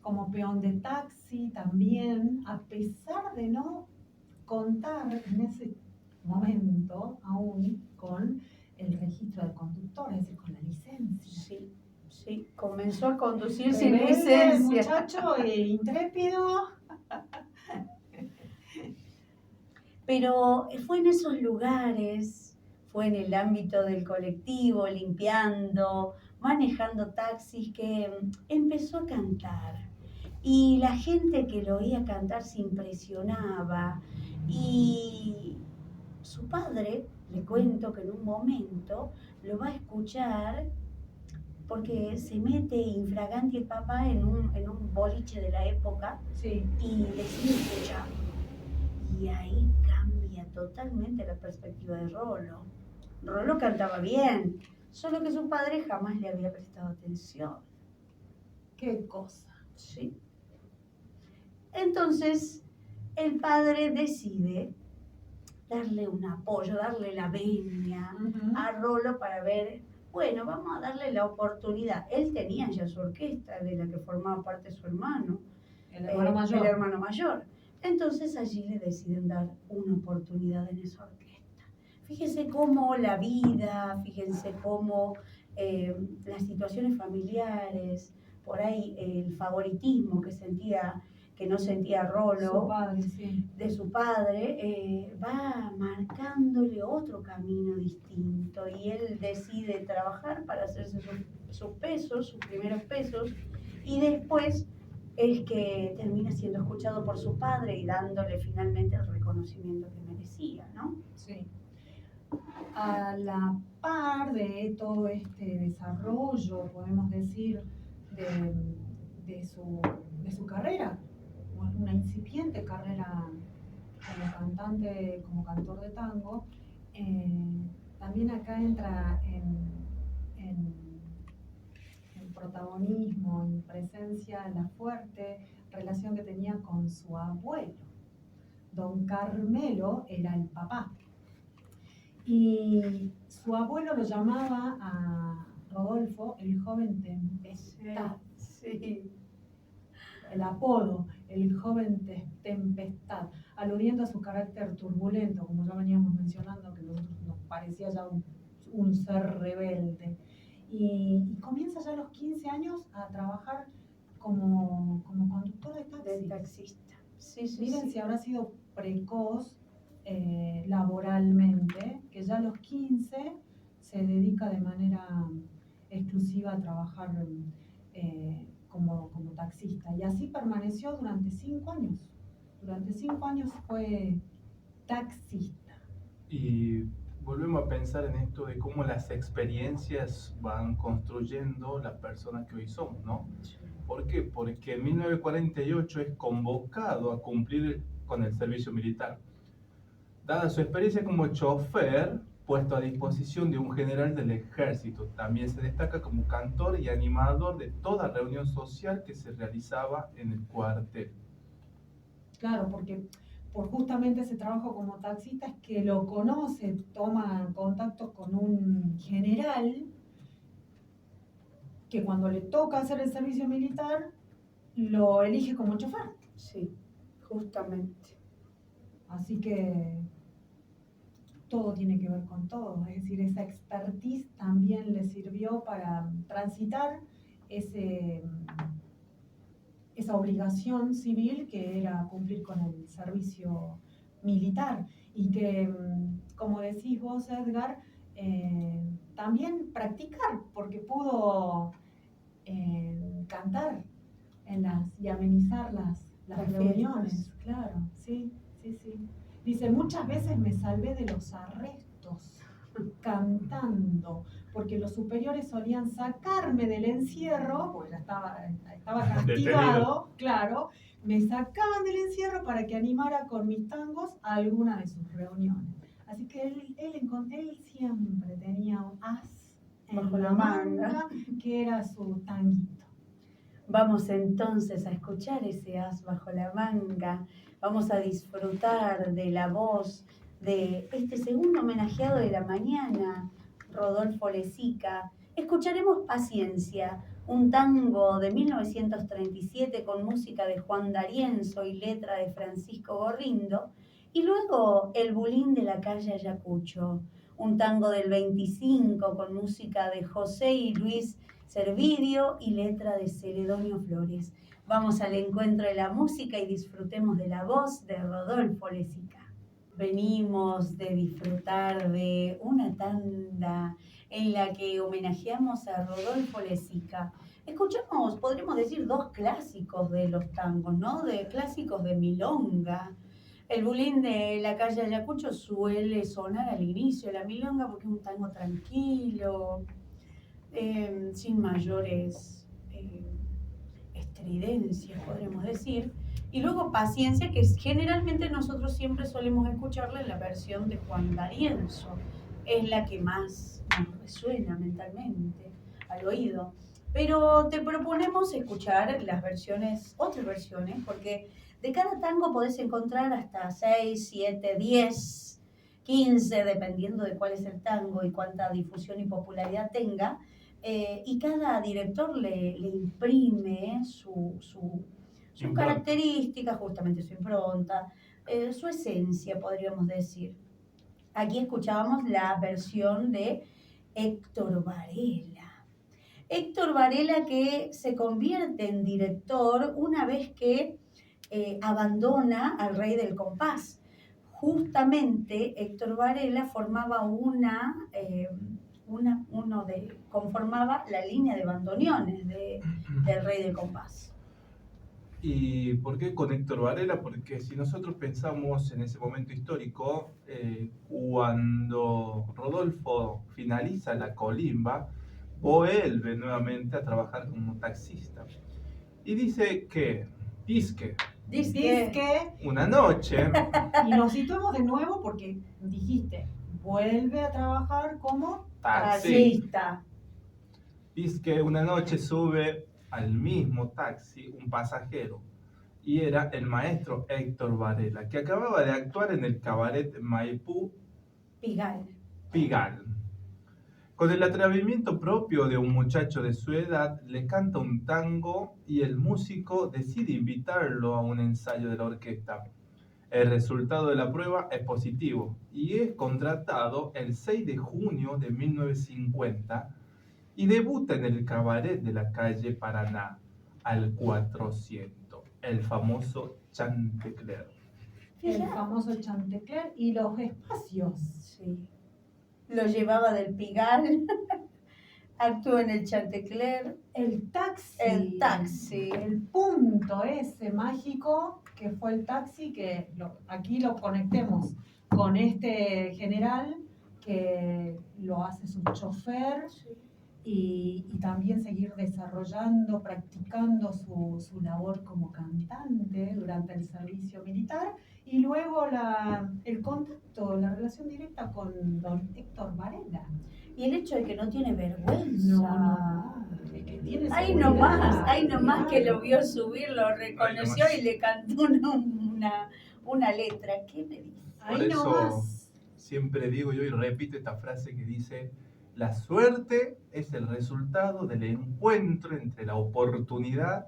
Como peón de taxi también, a pesar de no contar en ese momento aún con el registro de conductor, es decir, con la licencia. Sí, sí, comenzó a conducir sin Rebelde, licencia. el muchacho intrépido. Pero fue en esos lugares, fue en el ámbito del colectivo, limpiando, manejando taxis, que empezó a cantar. Y la gente que lo oía cantar se impresionaba. Y su padre, le cuento que en un momento lo va a escuchar porque se mete infraganti el papá en un boliche de la época, Sí. y decide escuchar. Y ahí cambia totalmente la perspectiva de Rolo. Rolo cantaba bien, solo que su padre jamás le había prestado atención. Qué cosa. ¿Sí? Entonces, el padre decide darle un apoyo, darle la venia a Rolo para ver, bueno, vamos a darle la oportunidad. Él tenía ya su orquesta, de la que formaba parte su hermano. El hermano mayor. El hermano mayor. Entonces allí le deciden dar una oportunidad en esa orquesta. Fíjense cómo la vida, fíjense cómo las situaciones familiares, por ahí el favoritismo que no sentía Rolo, Su padre, sí. de su padre, va marcándole otro camino distinto, y él decide trabajar para hacerse sus pesos, sus primeros pesos, y después es que termina siendo escuchado por su padre y dándole finalmente el reconocimiento que merecía, ¿no? Sí. A la par de todo este desarrollo, podemos decir, de su carrera, una incipiente carrera como cantante, como cantor de tango, también acá entra en protagonismo, en presencia, la fuerte relación que tenía con su abuelo. Don Carmelo era el papá. Y su abuelo lo llamaba a Rodolfo el joven tempestad. Sí. El apodo, el joven tempestad, aludiendo a su carácter turbulento, como ya veníamos mencionando, que nosotros nos parecía ya un ser rebelde. Y comienza ya a los 15 años a trabajar como conductor de taxi. Del taxista. Sí, sí, Miren sí. si habrá sido precoz laboralmente, que ya a los 15 se dedica de manera exclusiva a trabajar como taxista. Y así permaneció durante 5 años. Durante 5 años fue taxista. Y volvemos a pensar en esto de cómo las experiencias van construyendo las personas que hoy somos, ¿no? ¿Por qué? Porque en 1948 es convocado a cumplir con el servicio militar. Dada su experiencia como chofer, puesto a disposición de un general del ejército, también se destaca como cantor y animador de toda reunión social que se realizaba en el cuartel. Claro, porque por justamente ese trabajo como taxista es que lo conoce, toma contacto con un general que cuando le toca hacer el servicio militar lo elige como chofer. Sí, justamente. Así que todo tiene que ver con todo, es decir, esa expertise también le sirvió para transitar esa obligación civil que era cumplir con el servicio militar y que, como decís vos, Edgar, también practicar, porque pudo cantar y amenizar las reuniones, claro, sí. Dice, muchas veces me salvé de los arrestos cantando, porque los superiores solían sacarme del encierro, porque ya estaba castigado, claro, me sacaban del encierro para que animara con mis tangos a alguna de sus reuniones. Así que él siempre tenía un as bajo la manga, que era su tanguito. Vamos entonces a escuchar ese as bajo la manga, vamos a disfrutar de la voz de este segundo homenajeado de la mañana, Rodolfo Lezica. Escucharemos Paciencia, un tango de 1937 con música de Juan D'Arienzo y letra de Francisco Gorrindo, y luego El Bulín de la calle Ayacucho, un tango del 25 con música de José y Luis Servidio y letra de Celedonio Flores. Vamos al encuentro de la música y disfrutemos de la voz de Rodolfo Lezica. Venimos de disfrutar de una tanda en la que homenajeamos a Rodolfo Lezica. Escuchamos, podríamos decir, 2 clásicos de los tangos, ¿no? De clásicos de milonga. El Bulín de la calle Ayacucho suele sonar al inicio de la milonga porque es un tango tranquilo, sin mayores estridencias, podríamos decir. Y luego Paciencia, que generalmente nosotros siempre solemos escucharla en la versión de Juan D'Arienzo. Es la que más nos resuena mentalmente al oído. Pero te proponemos escuchar las versiones, otras versiones, porque de cada tango podés encontrar hasta 6, 7, 10, 15, dependiendo de cuál es el tango y cuánta difusión y popularidad tenga. Y cada director le imprime su característica, justamente su impronta, su esencia, podríamos decir. Aquí escuchábamos la versión de Héctor Varela. Héctor Varela, que se convierte en director una vez que abandona al Rey del Compás. Justamente Héctor Varela formaba conformaba la línea de bandoneones del Rey del Compás. ¿Y por qué con Héctor Varela? Porque si nosotros pensamos en ese momento histórico, cuando Rodolfo finaliza la colimba, vuelve nuevamente a trabajar como taxista. Y dice que, Disque, una noche. Y nos situamos de nuevo porque dijiste, vuelve a trabajar como taxista. Disque una noche sube al mismo taxi un pasajero, y era el maestro Héctor Varela, que acababa de actuar en el cabaret Maipú Pigal. Con el atrevimiento propio de un muchacho de su edad, le canta un tango y el músico decide invitarlo a un ensayo de la orquesta. El resultado de la prueba es positivo y es contratado el 6 de junio de 1950 y debuta en el cabaret de la calle Paraná, al 400, el famoso Chantecler. el famoso Chantecler y los espacios. Sí. Lo llevaba del Pigalle, actuó en el Chantecler, El taxi, el el punto ese mágico que fue el taxi, que aquí lo conectemos con este general que lo hace su chofer y también seguir desarrollando, practicando su labor como cantante durante el servicio militar y luego el contacto, la relación directa con don Héctor Varela. Y el hecho de que no tiene vergüenza. No, es que tiene Ahí seguridad, nomás que claro. lo vio subir, lo reconoció y le cantó una letra. ¿Qué me dice? Por Ahí eso nomás. siempre digo yo y repito esta frase que dice: la suerte es el resultado del encuentro entre la oportunidad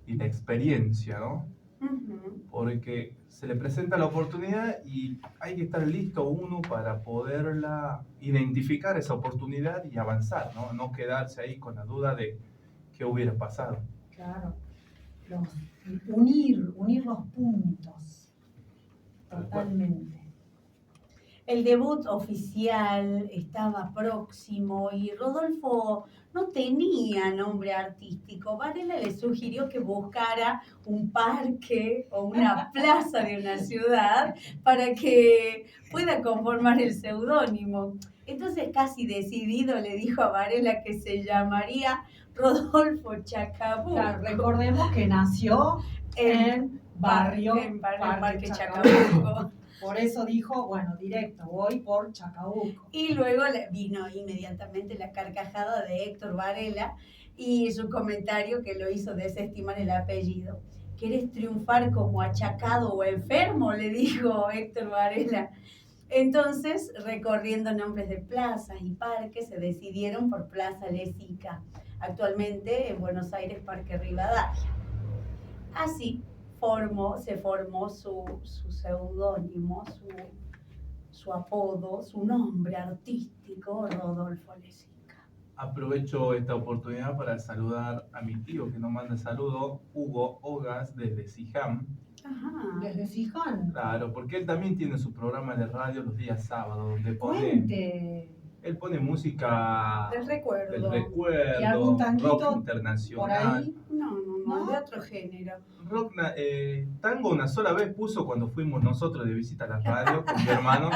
y la experiencia, ¿no? Ujú. Porque se le presenta la oportunidad y hay que estar listo uno para poderla identificar esa oportunidad y avanzar, ¿no? No quedarse ahí con la duda de qué hubiera pasado. Claro. Unir los puntos. Tal cual. Totalmente. El debut oficial estaba próximo y Rodolfo no tenía nombre artístico. Varela le sugirió que buscara un parque o una plaza de una ciudad para que pueda conformar el seudónimo. Entonces, casi decidido, le dijo a Varela que se llamaría Rodolfo Chacabuco. Claro, recordemos que nació en Parque Chacabuco. Por eso dijo, bueno, directo, voy por Chacabuco. Y luego vino inmediatamente la carcajada de Héctor Varela y su comentario que lo hizo desestimar el apellido. ¿Querés triunfar como achacado o enfermo?, le dijo Héctor Varela. Entonces, recorriendo nombres de plazas y parques, se decidieron por Plaza Lezica, actualmente en Buenos Aires, Parque Rivadavia. Así se formó su seudónimo, su apodo, su nombre artístico, Rodolfo Lezica. Aprovecho esta oportunidad para saludar a mi tío que nos manda saludo, Hugo Ogas, desde Sijam. Ajá. Desde Siján. Claro, porque él también tiene su programa de radio los días sábados, donde él pone música Del recuerdo. ¿Y algún rock tanguito internacional. por ahí? No, de otro género. Rock, tango una sola vez puso cuando fuimos nosotros de visita a la radio con mi hermano,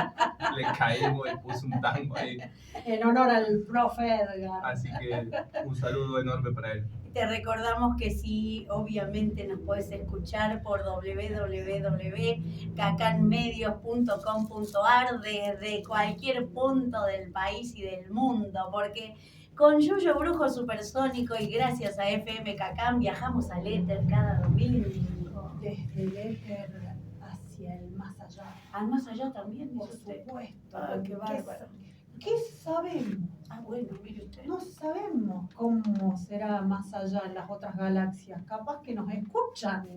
le caímos y puso un tango ahí. En honor al profe Edgar. Así que un saludo enorme para él. Te recordamos que sí, obviamente nos puedes escuchar por www.cacanmedios.com.ar desde cualquier punto del país y del mundo, porque con Yuyo Brujo Supersónico y gracias a FM Cacán viajamos al éter cada domingo. Desde el éter hacia el más allá. Al más allá también, Por dice usted. supuesto. Ah, qué bárbaro. ¿Qué sabemos? Ah, bueno, mire usted. No sabemos cómo será más allá en las otras galaxias. Capaz que nos escuchan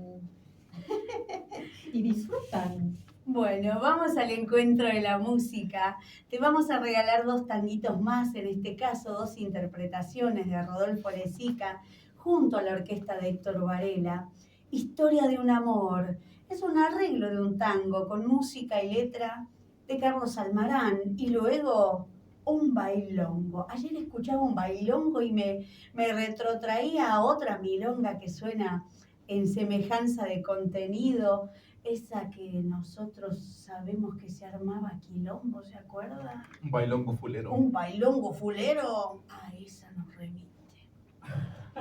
y disfrutan. Bueno, vamos al encuentro de la música. Te vamos a regalar 2 tanguitos más, en este caso 2 interpretaciones de Rodolfo Lezica junto a la orquesta de Héctor Varela. Historia de un amor. Es un arreglo de un tango con música y letra de Carlos Almarán y luego un bailongo. Ayer escuchaba un bailongo y me retrotraía a otra milonga que suena en semejanza de contenido, esa que nosotros sabemos que se armaba quilombo, ¿se acuerda? Un bailongo fulero. Un bailongo fulero, a esa nos remite.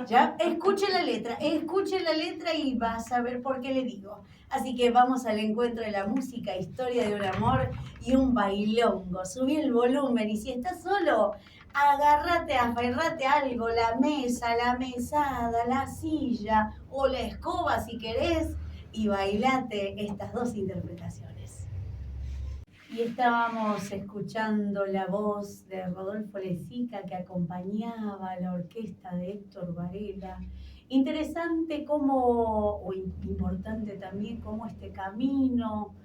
Ya, escuche la letra y vas a ver por qué le digo. Así que vamos al encuentro de la música, historia de un amor y un bailongo. Subí el volumen y si estás solo, aferrate algo, la mesa, la mesada, la silla o la escoba si querés y bailate estas 2 interpretaciones. Y estábamos escuchando la voz de Rodolfo Lezica que acompañaba a la orquesta de Héctor Varela. Interesante importante también cómo este camino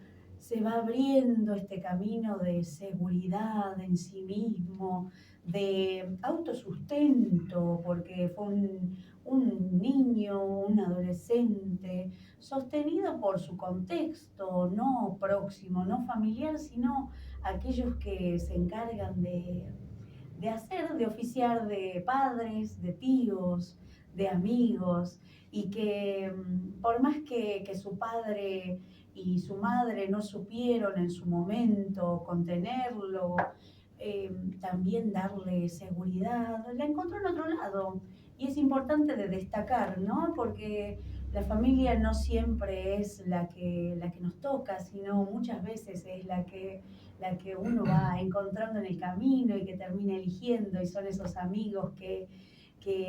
se va abriendo este camino de seguridad en sí mismo, de autosustento, porque fue un niño, un adolescente, sostenido por su contexto, no próximo, no familiar, sino aquellos que se encargan de oficiar de padres, de tíos, de amigos, y que por más que su padre y su madre no supieron en su momento contenerlo, también darle seguridad, la encontró en otro lado. Y es importante de destacar, ¿no? Porque la familia no siempre es la que nos toca, sino muchas veces es la que uno va encontrando en el camino y que termina eligiendo, y son esos amigos que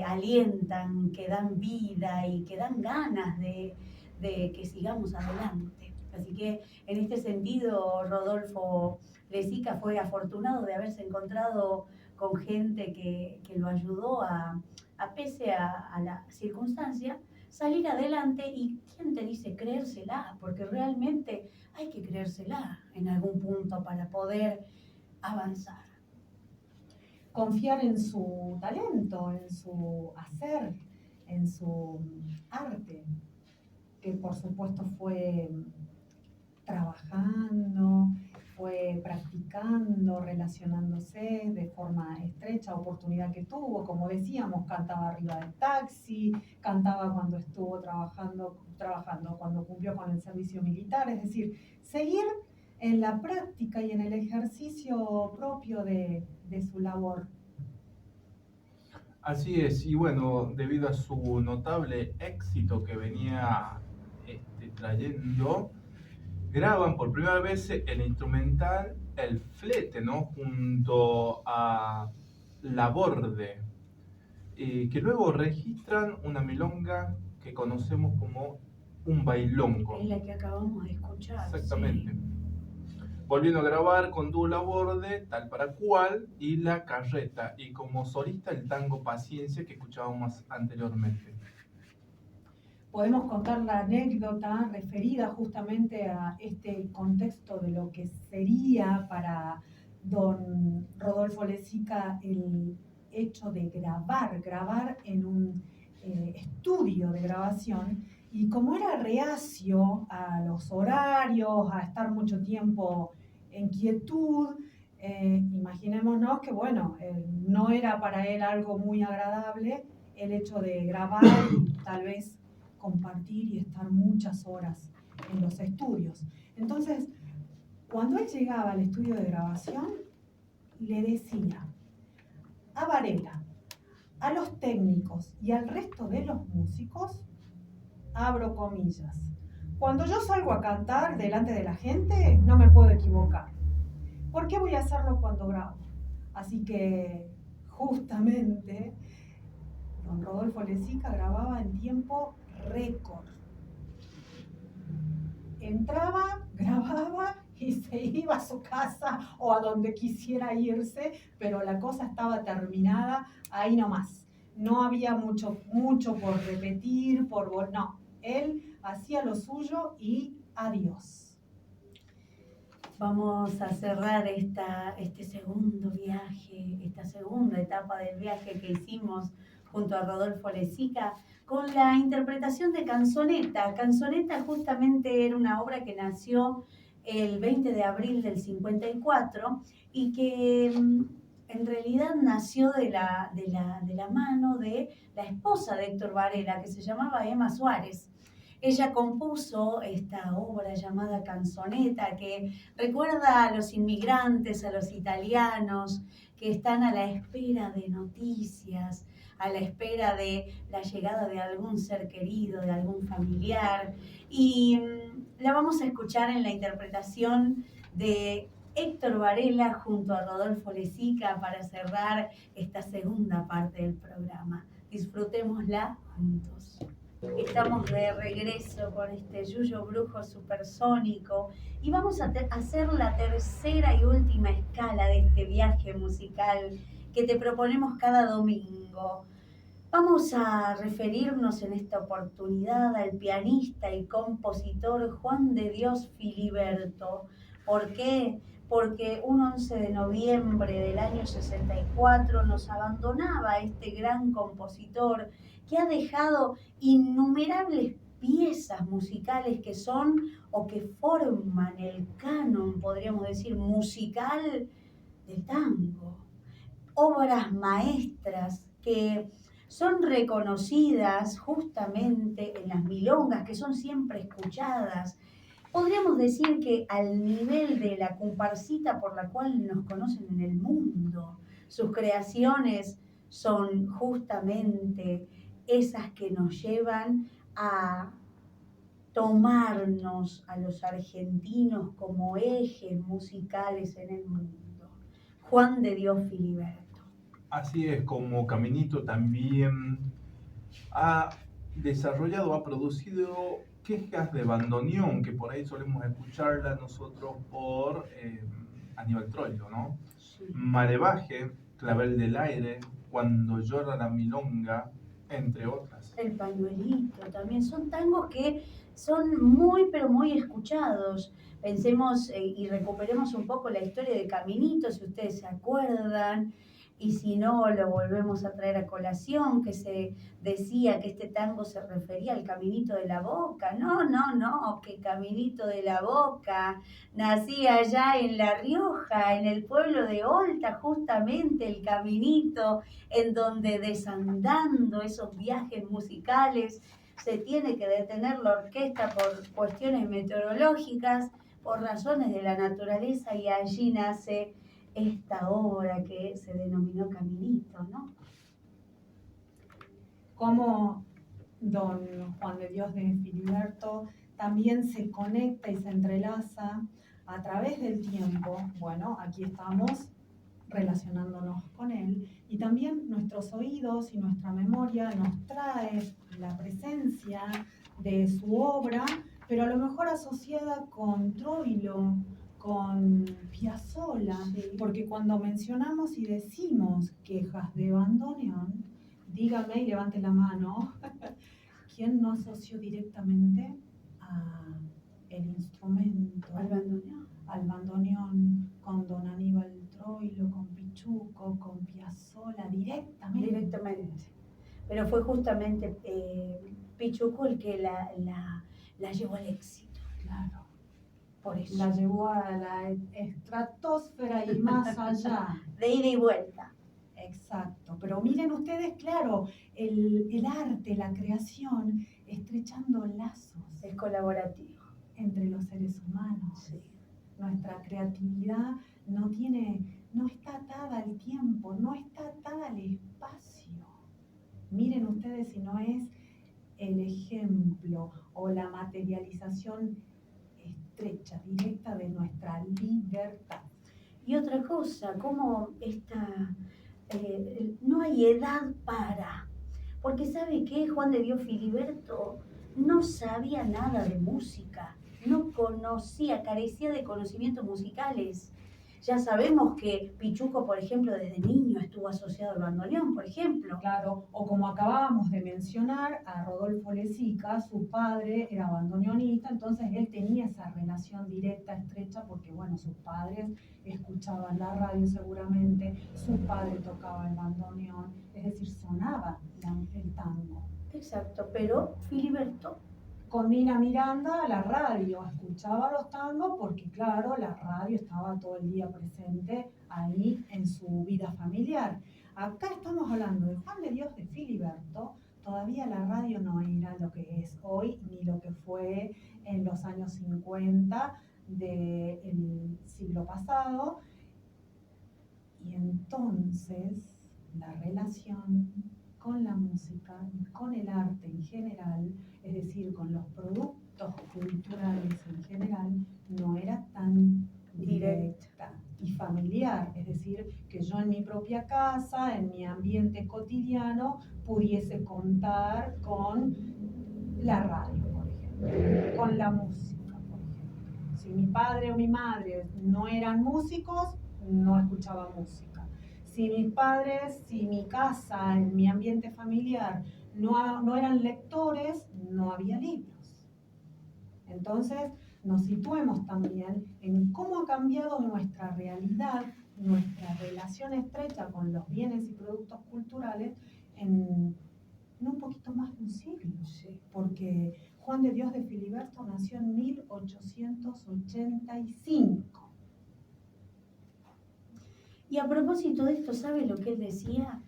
alientan, que dan vida y que dan ganas de que sigamos adelante. Así que en este sentido, Rodolfo Lezica fue afortunado de haberse encontrado con gente que lo ayudó a pese a la circunstancia, salir adelante. Y ¿quién te dice creérsela? Porque realmente hay que creérsela en algún punto para poder avanzar. Confiar en su talento, en su hacer, en su arte, que por supuesto fue trabajando, fue practicando, relacionándose de forma estrecha, oportunidad que tuvo, como decíamos, cantaba arriba del taxi, cantaba cuando estuvo trabajando cuando cumplió con el servicio militar, es decir, seguir en la práctica y en el ejercicio propio de su labor. Así es, y bueno, debido a su notable éxito que venía trayendo, graban por primera vez el instrumental El Flete, ¿no? Junto a Laborde, que luego registran una milonga que conocemos como un bailongo. Es la que acabamos de escuchar. Exactamente. Sí. Volviendo a grabar con dúo Laborde, Tal para Cual y La Carreta, y como solista el tango Paciencia que escuchábamos anteriormente. Podemos contar la anécdota referida justamente a este contexto de lo que sería para don Rodolfo Lezica el hecho de grabar en un estudio de grabación, y como era reacio a los horarios, a estar mucho tiempo en quietud, imaginémonos que bueno, no era para él algo muy agradable el hecho de grabar y tal vez compartir y estar muchas horas en los estudios. Entonces, cuando él llegaba al estudio de grabación, le decía a Varela, a los técnicos y al resto de los músicos, abro comillas, cuando yo salgo a cantar delante de la gente, no me puedo equivocar. ¿Por qué voy a hacerlo cuando grabo? Así que, justamente, don Rodolfo Lezica grababa en tiempo récord. Entraba, grababa y se iba a su casa o a donde quisiera irse, pero la cosa estaba terminada ahí nomás. No había mucho por repetir, no. Él hacía lo suyo y adiós. Vamos a cerrar este segundo viaje, esta segunda etapa del viaje que hicimos junto a Rodolfo Lezica, con la interpretación de Canzoneta. Canzoneta justamente era una obra que nació el 20 de abril del 54 y que en realidad nació de la mano de la esposa de Héctor Varela, que se llamaba Emma Suárez. Ella compuso esta obra llamada Canzoneta, que recuerda a los inmigrantes, a los italianos, que están a la espera de noticias, a la espera de la llegada de algún ser querido, de algún familiar. Y la vamos a escuchar en la interpretación de Héctor Varela junto a Rodolfo Lezica para cerrar esta segunda parte del programa. Disfrutémosla juntos. Estamos de regreso con este Yuyo Brujo supersónico y vamos a hacer la tercera y última escala de este viaje musical que te proponemos cada domingo. Vamos a referirnos en esta oportunidad al pianista y compositor Juan de Dios Filiberto. ¿Por qué? Porque un 11 de noviembre del año 64 nos abandonaba este gran compositor que ha dejado innumerables piezas musicales que son o que forman el canon, podríamos decir, musical del tango. Obras maestras que son reconocidas justamente en las milongas, que son siempre escuchadas. Podríamos decir que al nivel de la comparsita por la cual nos conocen en el mundo, sus creaciones son justamente esas que nos llevan a tomarnos a los argentinos como ejes musicales en el mundo. Juan de Dios Filiberto. Así es, como Caminito también ha desarrollado, ha producido quejas de bandoneón, que por ahí solemos escucharla nosotros por Aníbal Troilo, ¿no? Sí. Marebaje, Clavel del Aire, Cuando llora la milonga, entre otras. El pañuelito también, son tangos que son muy, pero muy escuchados. Pensemos y recuperemos un poco la historia de Caminito, si ustedes se acuerdan, y si no, lo volvemos a traer a colación, que se decía que este tango se refería al Caminito de la Boca. No, que Caminito de la Boca nacía allá en La Rioja, en el pueblo de Olta, justamente el Caminito, en donde desandando esos viajes musicales se tiene que detener la orquesta por cuestiones meteorológicas, por razones de la naturaleza, y allí nace esta obra que se denominó Caminito, ¿no? Como don Juan de Dios de Filiberto también se conecta y se entrelaza a través del tiempo. Bueno, aquí estamos relacionándonos con él, y también nuestros oídos y nuestra memoria nos trae la presencia de su obra, pero a lo mejor asociada con Troilo, con Piazzolla, porque cuando mencionamos y decimos quejas de bandoneón, dígame y levante la mano, ¿quién no asoció directamente al instrumento, al bandoneón, con don Aníbal Troilo, con Pichuco, con Piazzolla, directamente? Pero fue justamente Pichuco el que la llevó al éxito. Claro. Por eso. La llevó a la estratosfera y más allá. De ida y vuelta. Exacto. Pero miren ustedes, claro, el arte, la creación, estrechando lazos. Es colaborativo. Entre los seres humanos. Sí. Nuestra creatividad no está atada al tiempo, no está atada al espacio. Miren ustedes si no es el ejemplo o la materialización estrecha, directa de nuestra libertad. Y otra cosa, como no hay edad para, porque ¿sabe qué? Juan de Dios Filiberto no sabía nada de música, no conocía, carecía de conocimientos musicales. Ya sabemos que Pichuco, por ejemplo, desde niño estuvo asociado al bandoneón, por ejemplo. Claro, o como acabábamos de mencionar, a Rodolfo Lezica, su padre era bandoneonista, entonces él tenía esa relación directa, estrecha, porque bueno, sus padres escuchaban la radio seguramente, su padre tocaba el bandoneón, es decir, sonaba el tango. Exacto, pero Filiberto con Nina Miranda la radio, escuchaba los tangos porque claro, la radio estaba todo el día presente ahí en su vida familiar. Acá estamos hablando de Juan de Dios de Filiberto, todavía la radio no era lo que es hoy, ni lo que fue en los años 50 del siglo pasado, y entonces la relación con la música y con el arte en general, es decir, con los productos culturales en general, no era tan directa y familiar. Es decir, que yo en mi propia casa, en mi ambiente cotidiano, pudiese contar con la radio, por ejemplo, con la música, por ejemplo. Si mi padre o mi madre no eran músicos, no escuchaba música. Si mis padres, si mi casa, en mi ambiente familiar no eran lectores, no había libros. Entonces, nos situemos también en cómo ha cambiado nuestra realidad, nuestra relación estrecha con los bienes y productos culturales en un poquito más de un siglo. Sí. Porque Juan de Dios de Filiberto nació en 1885. Y a propósito de esto, ¿sabe lo que él decía?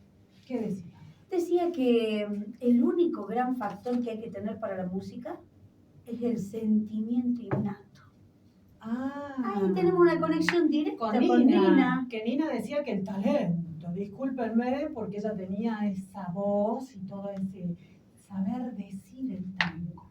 ¿Qué decía? Decía que el único gran factor que hay que tener para la música es el sentimiento innato. Ahí tenemos una conexión directa con Nina. Que Nina decía que el talento, discúlpenme, porque ella tenía esa voz y todo ese saber decir el tango.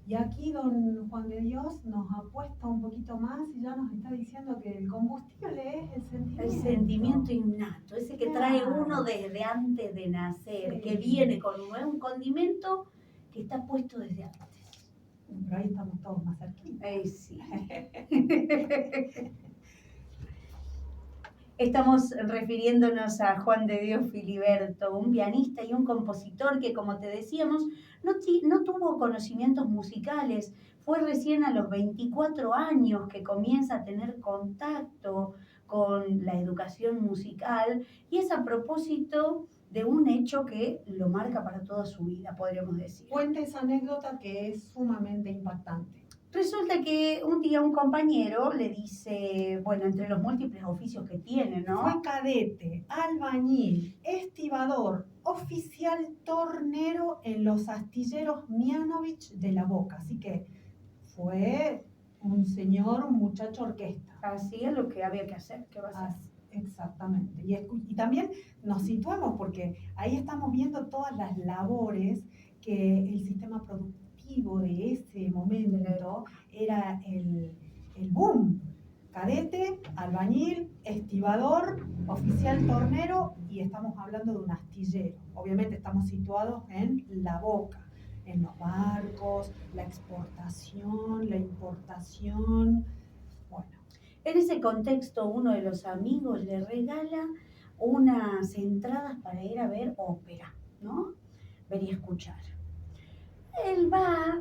Y aquí don Juan de Dios nos apuesta un poquito más y ya nos está diciendo que el combustible es el sentimiento. El sentimiento innato, ese que trae uno desde antes de nacer, Sí. que viene con un condimento que está puesto desde antes. Pero ahí estamos todos más cerquita. Sí. Estamos refiriéndonos a Juan de Dios Filiberto, un pianista y un compositor que, como te decíamos, no tuvo conocimientos musicales. Fue recién a los 24 años que comienza a tener contacto con la educación musical, y es a propósito de un hecho que lo marca para toda su vida, podríamos decir. Cuenta esa anécdota que es sumamente impactante. Resulta que un día un compañero le dice, bueno, entre los múltiples oficios que tiene, ¿no? Fue cadete, albañil, estibador, oficial tornero en los astilleros Mianovich de La Boca. Así que fue un muchacho orquesta. Hacía lo que había que hacer, ¿qué va a hacer? Exactamente. Y también nos situamos porque ahí estamos viendo todas las labores que el sistema productivo de ese momento era el boom. Cadete, albañil, estibador, oficial tornero, y estamos hablando de un astillero. Obviamente estamos situados en La Boca, en los barcos, la exportación, la importación. Bueno. En ese contexto, uno de los amigos le regala unas entradas para ir a ver ópera, ¿no? Ver y escuchar. Él va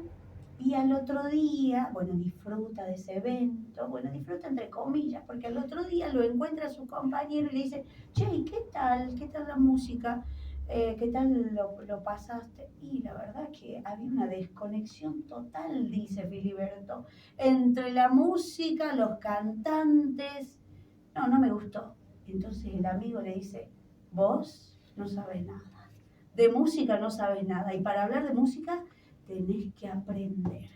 y al otro día, bueno, disfruta de ese evento, bueno, disfruta entre comillas, porque al otro día lo encuentra su compañero y le dice, che, ¿qué tal? ¿Qué tal la música? ¿Qué tal lo pasaste? Y la verdad que había una desconexión total, dice Filiberto, entre la música, los cantantes. No me gustó. Entonces el amigo le dice, vos no sabes nada, de música no sabes nada, y para hablar de música tenés que aprender.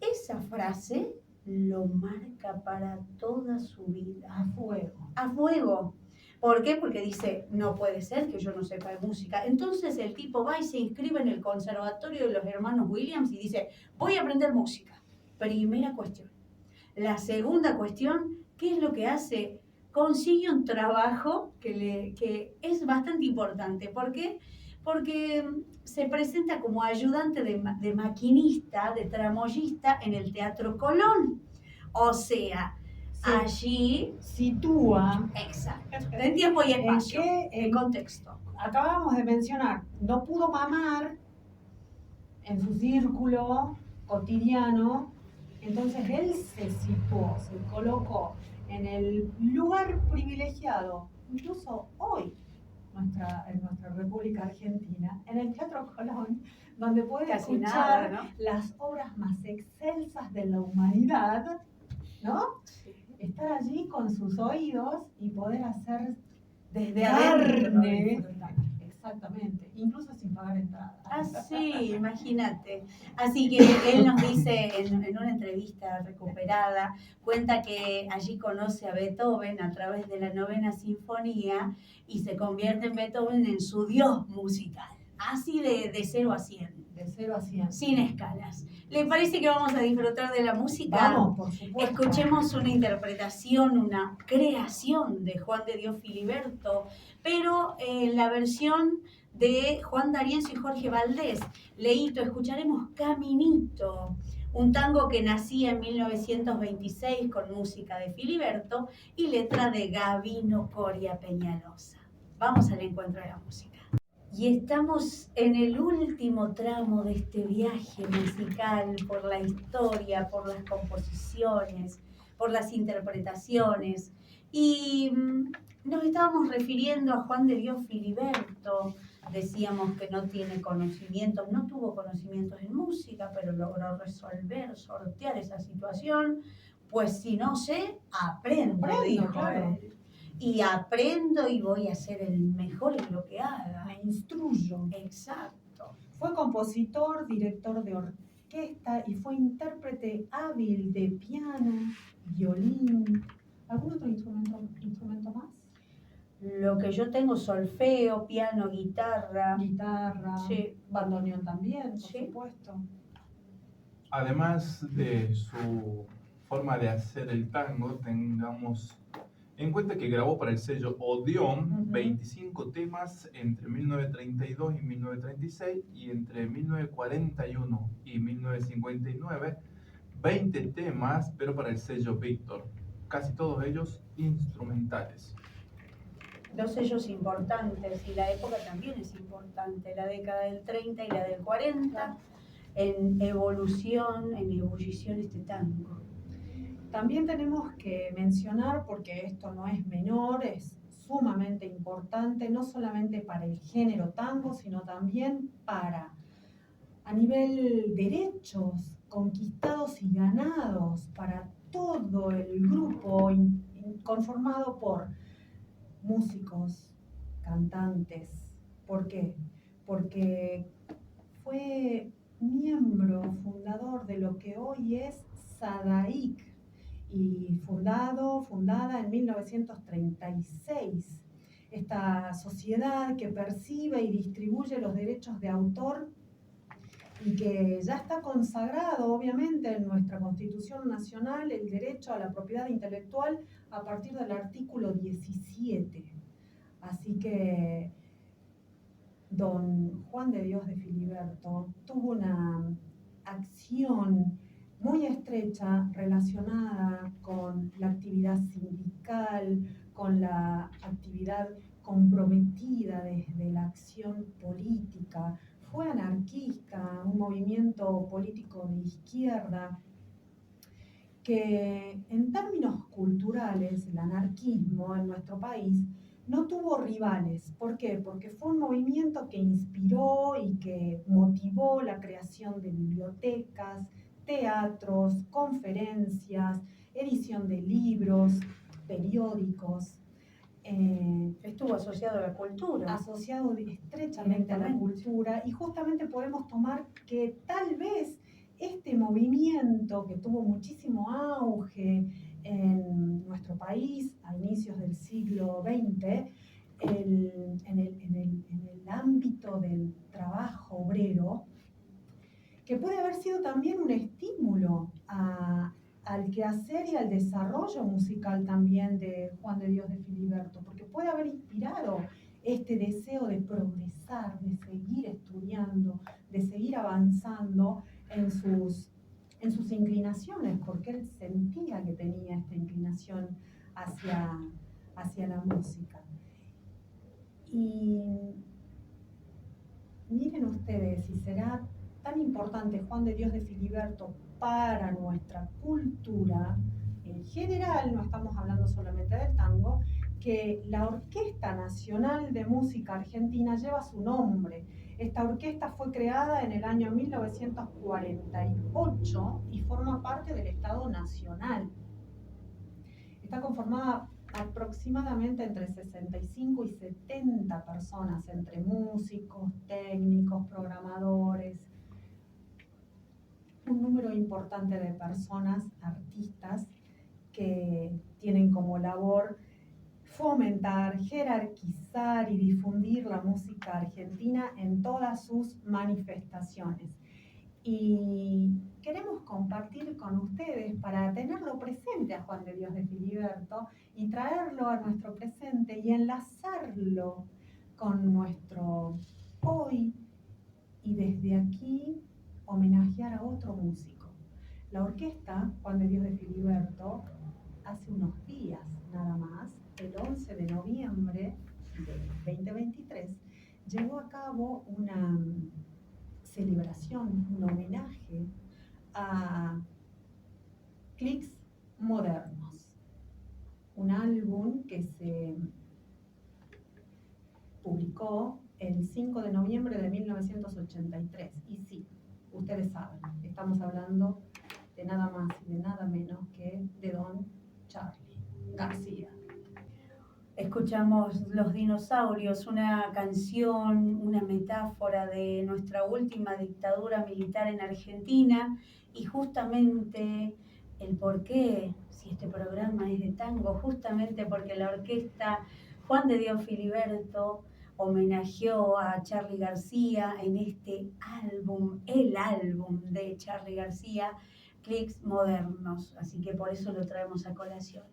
Esa frase lo marca para toda su vida. A fuego. A fuego. ¿Por qué? Porque dice, no puede ser que yo no sepa de música. Entonces el tipo va y se inscribe en el conservatorio de los hermanos Williams y dice, voy a aprender música. Primera cuestión. La segunda cuestión, ¿qué es lo que hace? Consigue un trabajo que es bastante importante. ¿Por qué? Porque se presenta como ayudante de maquinista, de tramoyista en el Teatro Colón. O sea, allí sitúa. Exacto. En tiempo y espacio. En contexto. Acabamos de mencionar, no pudo mamar en su círculo cotidiano, entonces él se situó, se colocó en el lugar privilegiado, incluso hoy en nuestra República Argentina, en el Teatro Colón, donde puede Casi escuchar nada, ¿no? las obras más excelsas de la humanidad, ¿no? Sí. Estar allí con sus oídos y poder hacer Desde adentro. carne. Exactamente, incluso sin pagar entrada. Ah, sí, imagínate. Así que él nos dice en una entrevista recuperada, cuenta que allí conoce a Beethoven a través de la 9ª Sinfonía y se convierte en Beethoven en su dios musical. Así de 0 a 100. De 0 a 100. Sin escalas. ¿Le parece que vamos a disfrutar de la música? Vamos, por supuesto. Escuchemos una interpretación, una creación de Juan de Dios Filiberto, pero en la versión de Juan D'Arienzo y Jorge Valdés. Leito, escucharemos Caminito, Un tango que nacía en 1926 con música de Filiberto y letra de Gabino Coria Peñalosa. Vamos al encuentro de la música. Y estamos en el último tramo de este viaje musical por la historia, por las composiciones, por las interpretaciones. Y nos estábamos refiriendo a Juan de Dios Filiberto. Decíamos que no tiene conocimientos, no tuvo conocimientos en música, pero logró resolver, sortear esa situación. Pues si no sé, aprendo, dijo claro. él. Y aprendo y voy a ser el mejor en lo que haga. Me instruyo. Exacto. Fue compositor, director de orquesta y fue intérprete hábil de piano, violín. ¿Algún otro instrumento más? Lo que yo tengo, solfeo, piano, guitarra. Guitarra, Sí. bandoneón también, por Sí. supuesto. Además de su forma de hacer el tango, tengamos en cuenta que grabó para el sello Odeón 25 temas entre 1932 y 1936 y entre 1941 y 1959 20 temas, pero para el sello Víctor, casi todos ellos instrumentales. Dos sellos importantes, y la época también es importante, la década del 30 y la del 40, en evolución, en ebullición este tango. También tenemos que mencionar, porque esto no es menor, es sumamente importante, no solamente para el género tango, sino también para, a nivel derechos conquistados y ganados, para todo el grupo conformado por músicos, cantantes. ¿Por qué? Porque fue miembro fundador de lo que hoy es SADAIC, y fundada en 1936. Esta sociedad que percibe y distribuye los derechos de autor y que ya está consagrado, obviamente, en nuestra Constitución Nacional el derecho a la propiedad intelectual a partir del artículo 17. Así que don Juan de Dios de Filiberto tuvo una acción muy estrecha relacionada con la actividad sindical, con la actividad comprometida desde la acción política. Fue anarquista, un movimiento político de izquierda que en términos culturales, el anarquismo en nuestro país no tuvo rivales. ¿Por qué? Porque fue un movimiento que inspiró y que motivó la creación de bibliotecas, teatros, conferencias, edición de libros, periódicos. Estuvo asociado a la cultura. Asociado estrechamente a la cultura, y justamente podemos tomar que tal vez este movimiento que tuvo muchísimo auge en nuestro país a inicios del siglo XX, en el ámbito del trabajo obrero, que puede haber sido también un estímulo al quehacer y al desarrollo musical también de Juan de Dios de Filiberto, porque puede haber inspirado este deseo de progresar, de seguir estudiando, de seguir avanzando en sus inclinaciones, porque él sentía que tenía esta inclinación hacia la música. Y miren ustedes, si será tan importante Juan de Dios de Filiberto para nuestra cultura en general, no estamos hablando solamente del tango, que la Orquesta Nacional de Música Argentina lleva su nombre. Esta orquesta fue creada en el año 1948 y forma parte del Estado Nacional. Está conformada aproximadamente entre 65 y 70 personas, entre músicos, técnicos, programadores, un número importante de personas, artistas, que tienen como labor fomentar, jerarquizar y difundir la música argentina en todas sus manifestaciones. Y queremos compartir con ustedes, para tenerlo presente a Juan de Dios de Filiberto y traerlo a nuestro presente y enlazarlo con nuestro hoy, y desde aquí homenajear a otro músico La orquesta Juan de Dios de Filiberto, hace unos días nada más, el 11 de noviembre de 2023, llevó a cabo una celebración, un homenaje a Clics Modernos, un álbum que se publicó el 5 de noviembre de 1983. Y sí, ustedes saben, estamos hablando de nada más y de nada menos que de Don Charly García. Escuchamos Los Dinosaurios, una canción, una metáfora de nuestra última dictadura militar en Argentina, y justamente el por qué, si este programa es de tango, justamente porque la orquesta Juan de Dios Filiberto homenajeó a Charly García en este álbum, el álbum de Charly García, Clics Modernos, así que por eso lo traemos a colación.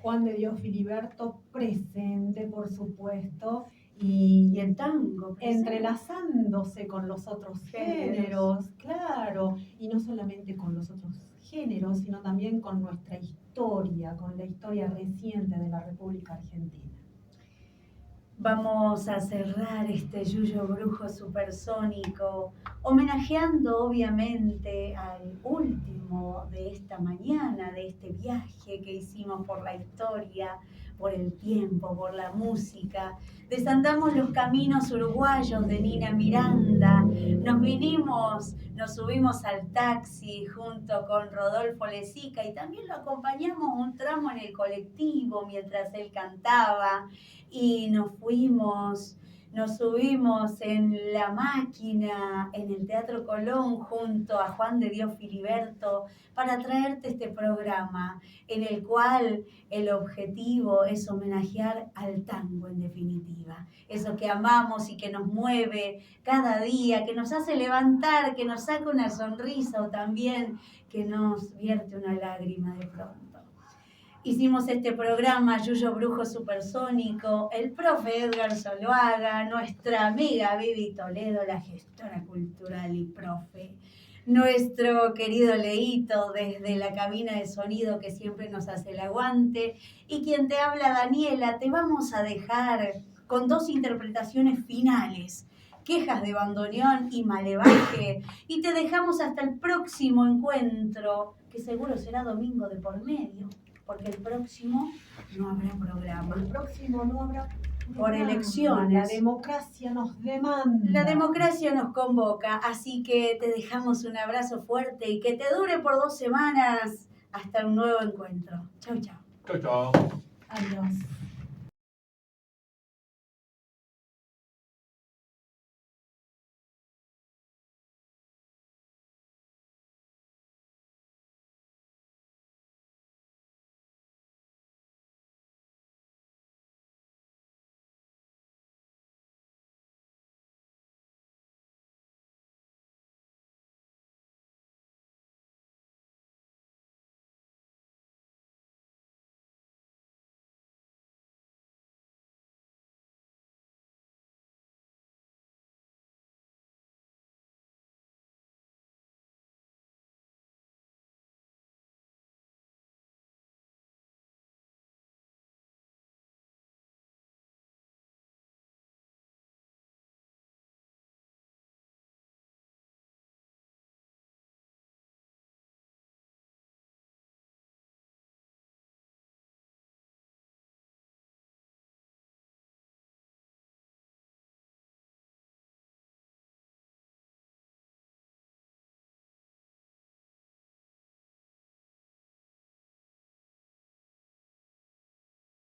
Juan de Dios Filiberto presente, por supuesto, Y el tango presente, entrelazándose con los otros géneros, claro, y no solamente con los otros géneros, sino también con nuestra historia, con la historia reciente de la República Argentina. Vamos a cerrar este Yuyo Brujo Supersónico homenajeando obviamente al último de esta mañana, de este viaje que hicimos por la historia, por el tiempo, por la música. Desandamos los caminos uruguayos de Nina Miranda, nos subimos al taxi junto con Rodolfo Lezica y también lo acompañamos un tramo en el colectivo mientras él cantaba, y nos subimos en la máquina en el Teatro Colón junto a Juan de Dios Filiberto para traerte este programa en el cual el objetivo es homenajear al tango, en definitiva, eso que amamos y que nos mueve cada día, que nos hace levantar, que nos saca una sonrisa o también que nos vierte una lágrima de pronto. Hicimos este programa Yuyo Brujo Supersónico, el profe Edgar Zuluaga, nuestra amiga Vivi Toledo, la gestora cultural y profe, nuestro querido Leito desde la cabina de sonido que siempre nos hace el aguante, y quien te habla, Daniela. Te vamos a dejar con dos interpretaciones finales, Quejas de Bandoneón y Malevaje, y te dejamos hasta el próximo encuentro, que seguro será domingo de por medio, porque el próximo no habrá programa. El próximo no habrá programa. Por elecciones. La democracia nos demanda. La democracia nos convoca, así que te dejamos un abrazo fuerte y que te dure por 2 semanas hasta un nuevo encuentro. Chau, chau. Chau, chau. Adiós.